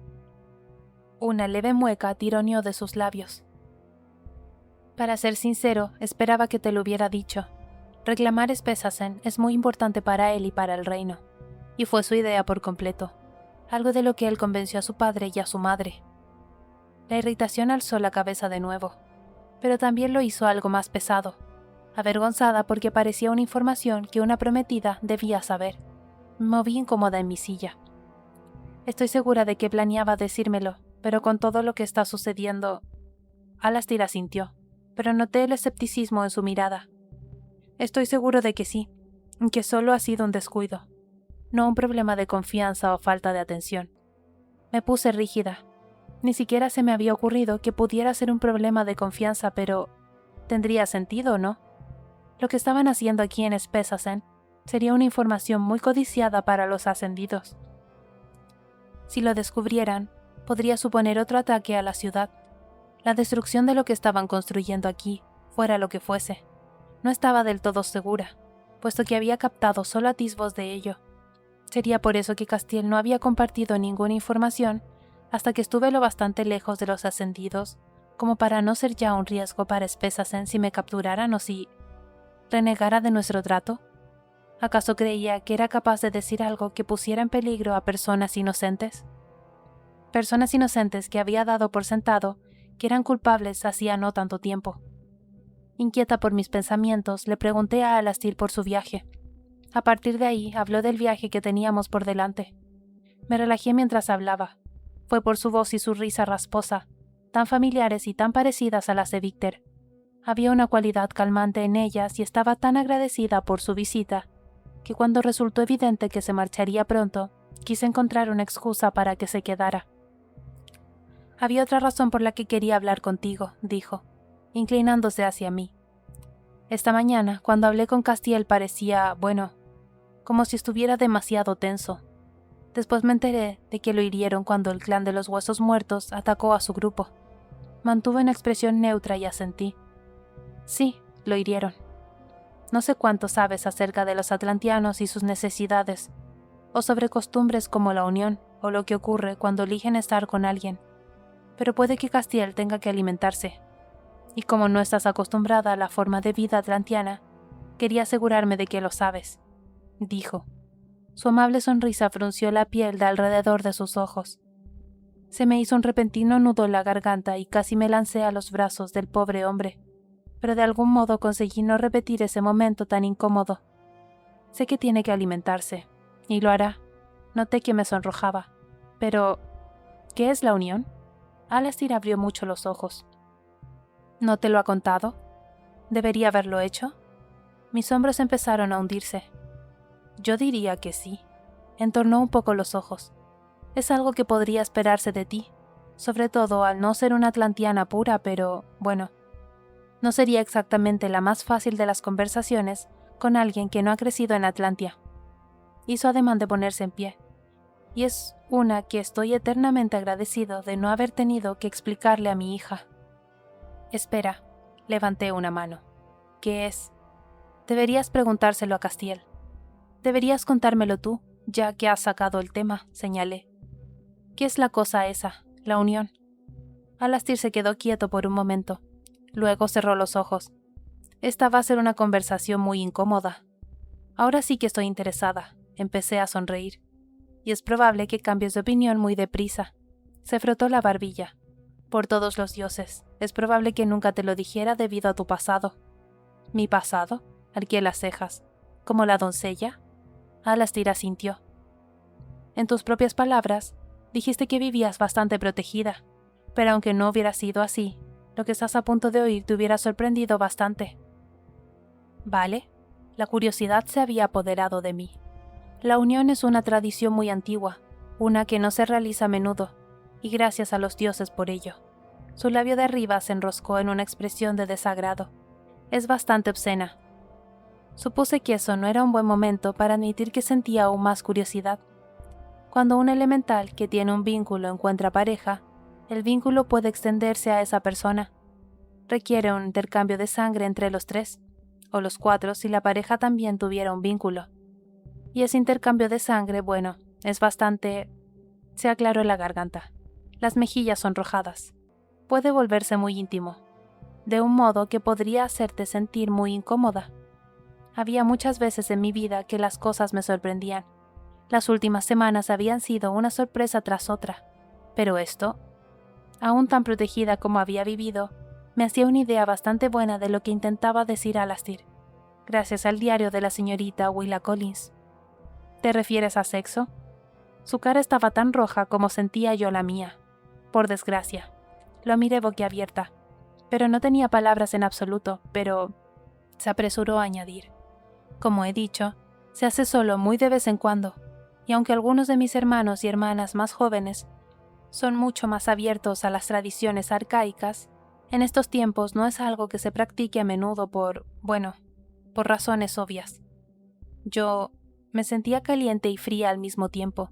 Una leve mueca tironeó de sus labios. Para ser sincero, esperaba que te lo hubiera dicho. Reclamar Spesasen es muy importante para él y para el reino, y fue su idea por completo, algo de lo que él convenció a su padre y a su madre. La irritación alzó la cabeza de nuevo, pero también lo hizo algo más pesado, avergonzada porque parecía una información que una prometida debía saber. Me moví incómoda en mi silla. Estoy segura de que planeaba decírmelo, pero con todo lo que está sucediendo... Alastir asintió, pero noté el escepticismo en su mirada. Estoy seguro de que sí, que solo ha sido un descuido, no un problema de confianza o falta de atención. Me puse rígida. Ni siquiera se me había ocurrido que pudiera ser un problema de confianza, pero... ¿tendría sentido o no? Lo que estaban haciendo aquí en Spesasen sería una información muy codiciada para los ascendidos. Si lo descubrieran, podría suponer otro ataque a la ciudad. La destrucción de lo que estaban construyendo aquí, fuera lo que fuese. No estaba del todo segura, puesto que había captado solo atisbos de ello. Sería por eso que Castiel no había compartido ninguna información hasta que estuve lo bastante lejos de los ascendidos, como para no ser ya un riesgo para Spesasen si me capturaran o si renegara de nuestro trato. ¿Acaso creía que era capaz de decir algo que pusiera en peligro a personas inocentes? personas inocentes que había dado por sentado que eran culpables hacía no tanto tiempo. Inquieta por mis pensamientos, le pregunté a Alastir por su viaje. A partir de ahí habló del viaje que teníamos por delante. Me relajé mientras hablaba. Fue por su voz y su risa rasposa, tan familiares y tan parecidas a las de Víctor. Había una cualidad calmante en ellas y estaba tan agradecida por su visita, que cuando resultó evidente que se marcharía pronto, quise encontrar una excusa para que se quedara. Había otra razón por la que quería hablar contigo, dijo, inclinándose hacia mí. Esta mañana, cuando hablé con Castiel, parecía, bueno, como si estuviera demasiado tenso. Después me enteré de que lo hirieron cuando el clan de los Huesos Muertos atacó a su grupo. Mantuve una expresión neutra y asentí. Sí, lo hirieron. No sé cuánto sabes acerca de los atlantianos y sus necesidades, o sobre costumbres como la unión, o lo que ocurre cuando eligen estar con alguien. Pero puede que Castiel tenga que alimentarse. Y como no estás acostumbrada a la forma de vida atlantiana, quería asegurarme de que lo sabes, dijo. Su amable sonrisa frunció la piel de alrededor de sus ojos. Se me hizo un repentino nudo en la garganta y casi me lancé a los brazos del pobre hombre, pero de algún modo conseguí no repetir ese momento tan incómodo. Sé que tiene que alimentarse, y lo hará. Noté que me sonrojaba. Pero, ¿qué es la unión? Alastir abrió mucho los ojos. ¿No te lo ha contado? ¿Debería haberlo hecho? Mis hombros empezaron a hundirse. Yo diría que sí. Entornó un poco los ojos. Es algo que podría esperarse de ti, sobre todo al no ser una atlantiana pura, pero, bueno, no sería exactamente la más fácil de las conversaciones con alguien que no ha crecido en Atlantia. Hizo ademán de ponerse en pie, y es una que estoy eternamente agradecido de no haber tenido que explicarle a mi hija. Espera, levanté una mano. ¿Qué es? Deberías preguntárselo a Castiel. Deberías contármelo tú, ya que has sacado el tema, señalé. ¿Qué es la cosa esa, la unión? Alastir se quedó quieto por un momento. Luego cerró los ojos. Esta va a ser una conversación muy incómoda. Ahora sí que estoy interesada. Empecé a sonreír. Y es probable que cambies de opinión muy deprisa. Se frotó la barbilla. Por todos los dioses, es probable que nunca te lo dijera debido a tu pasado. ¿Mi pasado? Arqueé las cejas. ¿Como la doncella? Alastir asintió. En tus propias palabras, dijiste que vivías bastante protegida, pero aunque no hubiera sido así, lo que estás a punto de oír te hubiera sorprendido bastante. Vale, la curiosidad se había apoderado de mí. La unión es una tradición muy antigua, una que no se realiza a menudo, y gracias a los dioses por ello. Su labio de arriba se enroscó en una expresión de desagrado. Es bastante obscena. Supuse que eso no era un buen momento para admitir que sentía aún más curiosidad. Cuando un elemental que tiene un vínculo encuentra pareja, el vínculo puede extenderse a esa persona. Requiere un intercambio de sangre entre los 3, o los 4 si la pareja también tuviera un vínculo. Y ese intercambio de sangre, bueno, es bastante... Se aclaró la garganta. Las mejillas sonrojadas. Puede volverse muy íntimo, de un modo que podría hacerte sentir muy incómoda. Había muchas veces en mi vida que las cosas me sorprendían. Las últimas semanas habían sido una sorpresa tras otra, pero esto, aún tan protegida como había vivido, me hacía una idea bastante buena de lo que intentaba decir Alastir, gracias al diario de la señorita Willa Collins. ¿Te refieres a sexo? Su cara estaba tan roja como sentía yo la mía. Por desgracia. Lo miré boquiabierta, pero no tenía palabras en absoluto, pero... Se apresuró a añadir. Como he dicho, se hace solo muy de vez en cuando, y aunque algunos de mis hermanos y hermanas más jóvenes son mucho más abiertos a las tradiciones arcaicas, en estos tiempos no es algo que se practique a menudo por razones obvias. Yo me sentía caliente y fría al mismo tiempo,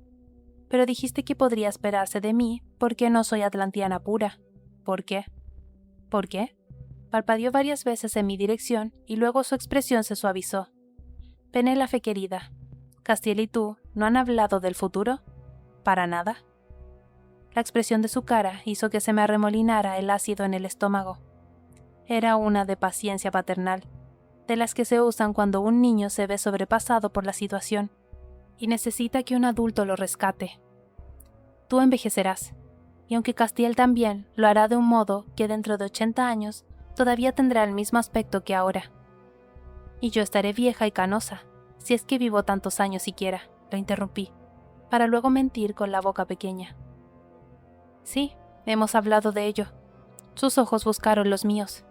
pero dijiste que podría esperarse de mí porque no soy atlantiana pura. ¿Por qué? ¿Por qué? Parpadeó varias veces en mi dirección y luego su expresión se suavizó. Penélope querida, Castiel y tú ¿no han hablado del futuro? ¿Para nada? La expresión de su cara hizo que se me arremolinara el ácido en el estómago. Era una de paciencia paternal, de las que se usan cuando un niño se ve sobrepasado por la situación y necesita que un adulto lo rescate. Tú envejecerás, y aunque Castiel también lo hará de un modo que dentro de 80 años todavía tendrá el mismo aspecto que ahora. Y yo estaré vieja y canosa, si es que vivo tantos años siquiera, lo interrumpí, para luego mentir con la boca pequeña. Sí, hemos hablado de ello. Sus ojos buscaron los míos.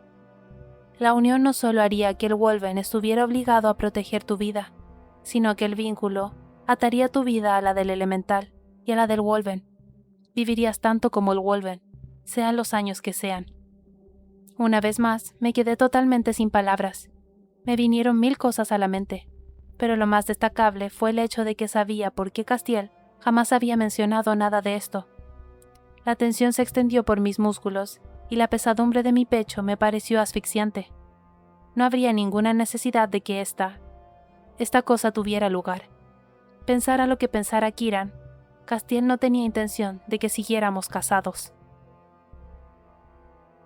La unión no solo haría que el Wolven estuviera obligado a proteger tu vida, sino que el vínculo ataría tu vida a la del elemental y a la del Wolven. Vivirías tanto como el Wolven, sean los años que sean. Una vez más, me quedé totalmente sin palabras. Me vinieron 1000 cosas a la mente, pero lo más destacable fue el hecho de que sabía por qué Castiel jamás había mencionado nada de esto. La tensión se extendió por mis músculos y la pesadumbre de mi pecho me pareció asfixiante. No habría ninguna necesidad de que esta cosa tuviera lugar. Pensara lo que pensara Kiran, Castiel no tenía intención de que siguiéramos casados.